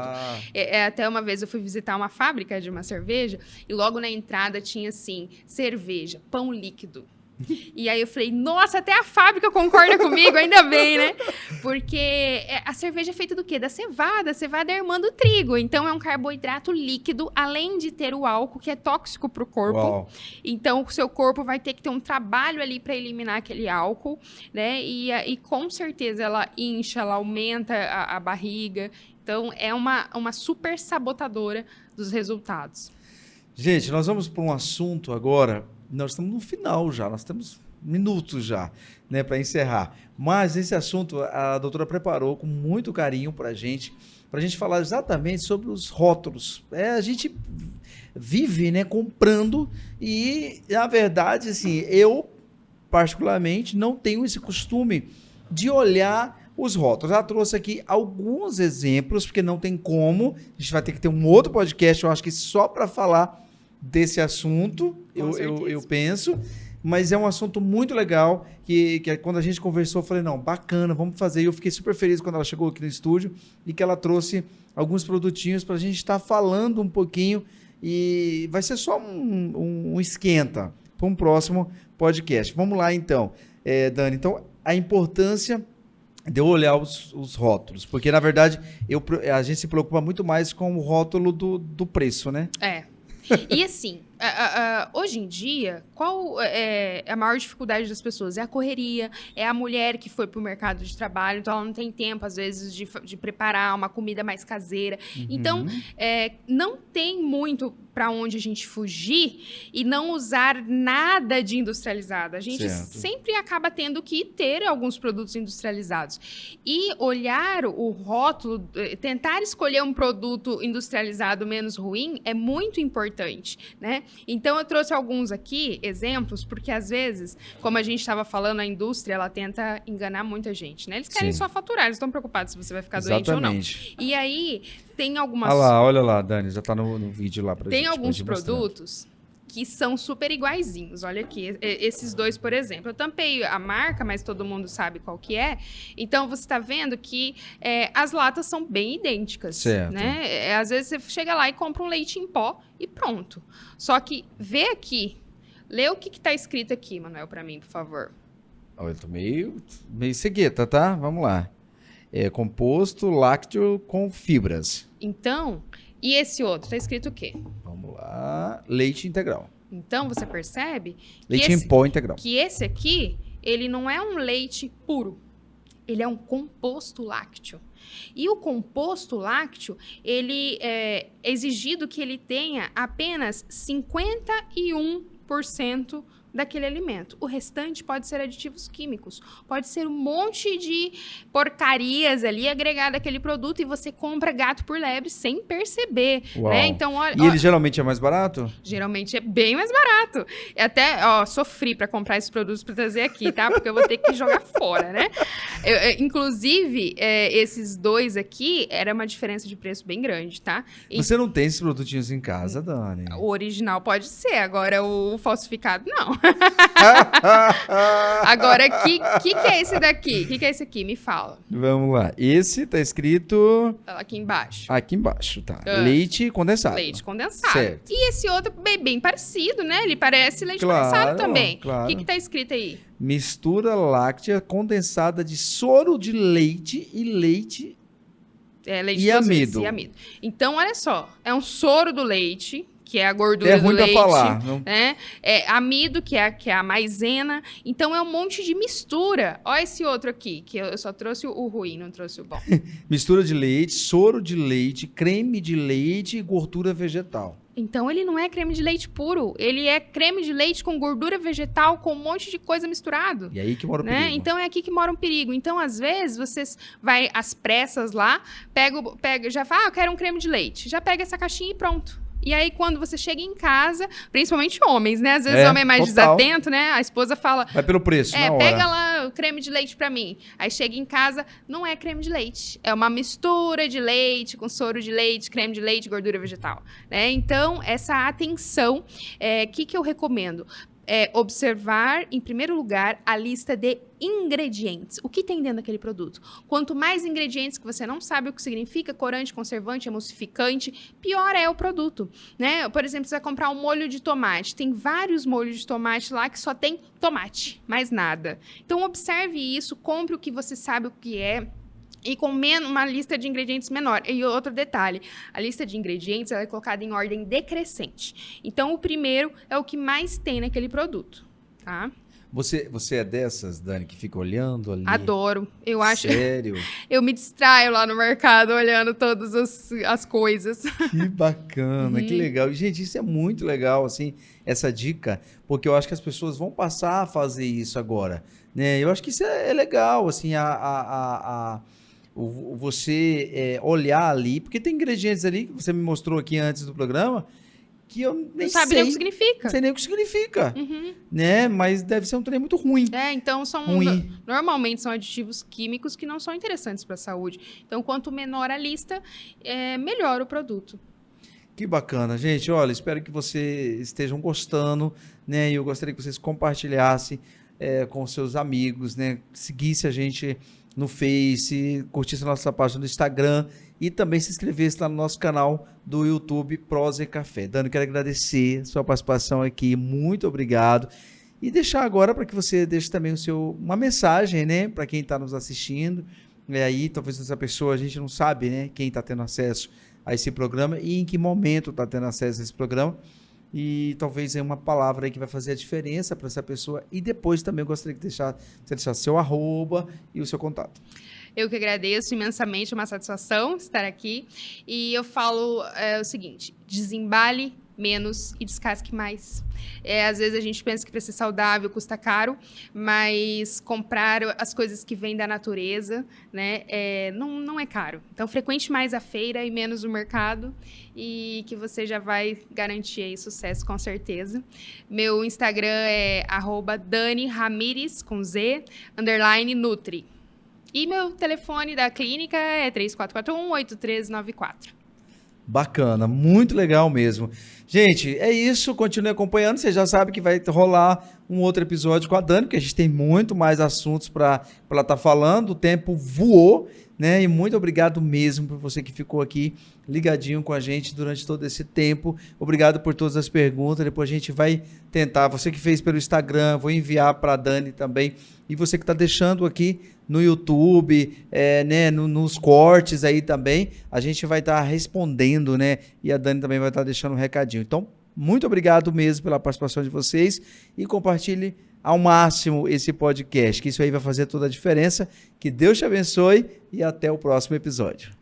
Até uma vez eu fui visitar uma fábrica de uma cerveja e logo na entrada tinha assim, cerveja, pão líquido. E aí eu falei, nossa, até a fábrica concorda comigo, ainda bem, né? Porque a cerveja é feita do quê? Da cevada. A cevada é a irmã do trigo. Então, é um carboidrato líquido, além de ter o álcool, que é tóxico para o corpo. Uau. Então, o seu corpo vai ter que ter um trabalho ali para eliminar aquele álcool, né? E com certeza ela incha, ela aumenta a barriga. Então, é uma super sabotadora dos resultados. Gente, nós vamos para um assunto agora. Nós estamos no final já, nós temos minutos já, né, para encerrar. Mas esse assunto a doutora preparou com muito carinho para a gente falar exatamente sobre os rótulos. A gente vive, né, comprando e, na verdade, assim, eu particularmente, não tenho esse costume de olhar os rótulos. Ela trouxe aqui alguns exemplos, porque não tem como. A gente vai ter que ter um outro podcast, eu acho que só para falar desse assunto, eu penso. Mas é um assunto muito legal, que quando a gente conversou, eu falei, não, bacana, vamos fazer. E eu fiquei super feliz quando ela chegou aqui no estúdio e que ela trouxe alguns produtinhos para a gente estar falando um pouquinho. E vai ser só um esquenta para um próximo podcast. Vamos lá, então, Dani. Então, a importância de eu olhar os rótulos, porque, na verdade, a gente se preocupa muito mais com o rótulo do preço, né? E assim, hoje em dia, qual é a maior dificuldade das pessoas? É a correria, é a mulher que foi para o mercado de trabalho, então ela não tem tempo, às vezes, de preparar uma comida mais caseira. Então, não tem muito para onde a gente fugir e não usar nada de industrializado. A gente sempre acaba tendo que ter alguns produtos industrializados. E olhar o rótulo, tentar escolher um produto industrializado menos ruim é muito importante, né? Então, eu trouxe alguns aqui, exemplos, porque às vezes, como a gente estava falando, a indústria, ela tenta enganar muita gente, né? Eles querem só faturar, eles estão preocupados se você vai ficar doente ou não. E aí, tem algumas... Olha lá, Dani, já está no vídeo lá pra gente. Tem alguns produtos que são super iguaizinhos. Olha aqui, esses dois, por exemplo. Eu tampei a marca, mas todo mundo sabe qual que é. Então, você está vendo que as latas são bem idênticas. Certo. Né? Às vezes, você chega lá e compra um leite em pó e pronto. Só que, vê aqui, lê o que está escrito aqui, Manuel, para mim, por favor. Eu tô meio cegueta, tá? Vamos lá. Composto lácteo com fibras. Então, e esse outro? Está escrito o quê? Vamos lá. Leite integral. Então, você percebe leite em pó integral. Que esse aqui, ele não é um leite puro. Ele é um composto lácteo. E o composto lácteo, ele é exigido que ele tenha apenas 51% daquele alimento. O restante pode ser aditivos químicos, pode ser um monte de porcarias ali agregado àquele produto e você compra gato por lebre sem perceber, né? Então, olha, ele geralmente é mais barato? Geralmente é bem mais barato. Até, sofri para comprar esses produtos para trazer aqui, tá? Porque eu vou ter que jogar fora, né? Inclusive, esses dois aqui, era uma diferença de preço bem grande, tá? Você não tem esses produtinhos em casa, Dani? O original pode ser, agora o falsificado, não. Agora, o que é esse daqui? O que é esse aqui? Me fala. Vamos lá. Esse tá escrito... aqui embaixo. Aqui embaixo, tá. Leite condensado. Leite condensado. Certo. E esse outro bem parecido, né? Ele parece leite condensado também. Claro. O que tá escrito aí? Mistura láctea condensada de soro de leite e leite leite e amido. Então, olha só. É um soro do leite, que é a gordura do leite. É ruim pra falar. Não... Né? Amido, que é a maisena. Então, é um monte de mistura. Olha esse outro aqui, que eu só trouxe o ruim, não trouxe o bom. Mistura de leite, soro de leite, creme de leite e gordura vegetal. Então, ele não é creme de leite puro. Ele é creme de leite com gordura vegetal, com um monte de coisa misturado. E aí que mora o perigo. Então, é aqui que mora um perigo. Então, às vezes, vocês vai às pressas lá, já fala, eu quero um creme de leite. Já pega essa caixinha e pronto. E aí, quando você chega em casa, principalmente homens, né? Às vezes o homem é mais desatento, né? A esposa fala... Vai pelo preço, na hora. Pega lá o creme de leite pra mim. Aí chega em casa, não é creme de leite. É uma mistura de leite com soro de leite, creme de leite, gordura vegetal. Né? Então, essa atenção, que eu recomendo? Observar, em primeiro lugar, a lista de ingredientes. O que tem dentro daquele produto? Quanto mais ingredientes que você não sabe o que significa, corante, conservante, emulsificante, pior é o produto, né? Por exemplo, você vai comprar um molho de tomate. Tem vários molhos de tomate lá que só tem tomate, mais nada. Então, observe isso, compre o que você sabe o que é. E com uma lista de ingredientes menor. E outro detalhe, a lista de ingredientes ela é colocada em ordem decrescente. Então, o primeiro é o que mais tem naquele produto, tá? Você é dessas, Dani, que fica olhando ali? Adoro. Eu acho. Sério? Eu me distraio lá no mercado olhando todas as coisas. Que bacana, que legal. Gente, isso é muito legal, assim, essa dica, porque eu acho que as pessoas vão passar a fazer isso agora, né? Eu acho que isso é legal, assim, você olhar ali, porque tem ingredientes ali que você me mostrou aqui antes do programa que eu nem Não sabe sei. nem o que significa. Não sei nem o que significa, Uhum. né? Mas deve ser um trem muito ruim. Então Ruim. normalmente são aditivos químicos que não são interessantes para a saúde. Então, quanto menor a lista, melhor o produto. Que bacana, gente. Olha, espero que vocês estejam gostando, né? E eu gostaria que vocês compartilhassem com seus amigos, né? Seguisse a gente no Face, curtisse a nossa página do Instagram e também se inscrevesse lá no nosso canal do YouTube Prosa e Café. Dani, quero agradecer a sua participação aqui. Muito obrigado. E deixar agora para que você deixe também uma mensagem, né? Para quem está nos assistindo. E aí, talvez essa pessoa, a gente não sabe, né? Quem está tendo acesso a esse programa e em que momento está tendo acesso a esse programa. E talvez é uma palavra aí que vai fazer a diferença para essa pessoa. E depois também eu gostaria de você deixar seu arroba e o seu contato. Eu que agradeço imensamente, é uma satisfação estar aqui. E eu falo o seguinte: desembale menos e descasque mais. Às vezes a gente pensa que para ser saudável custa caro, mas comprar as coisas que vêm da natureza, né, não é caro. Então, frequente mais a feira e menos o mercado, e que você já vai garantir aí sucesso, com certeza. Meu Instagram é @DaniRamires, com Z, _Nutri. E meu telefone da clínica é 3441-8394. Bacana, muito legal mesmo. Gente, é isso, continue acompanhando, você já sabe que vai rolar um outro episódio com a Dani, porque a gente tem muito mais assuntos para ela estar falando, o tempo voou, né? E muito obrigado mesmo por você que ficou aqui ligadinho com a gente durante todo esse tempo. Obrigado por todas as perguntas, depois a gente vai tentar, você que fez pelo Instagram, vou enviar para a Dani também, e você que está deixando aqui no YouTube, né, nos cortes aí também, a gente vai estar respondendo, né, e a Dani também vai estar deixando um recadinho. Então, muito obrigado mesmo pela participação de vocês e compartilhe ao máximo esse podcast, que isso aí vai fazer toda a diferença. Que Deus te abençoe e até o próximo episódio.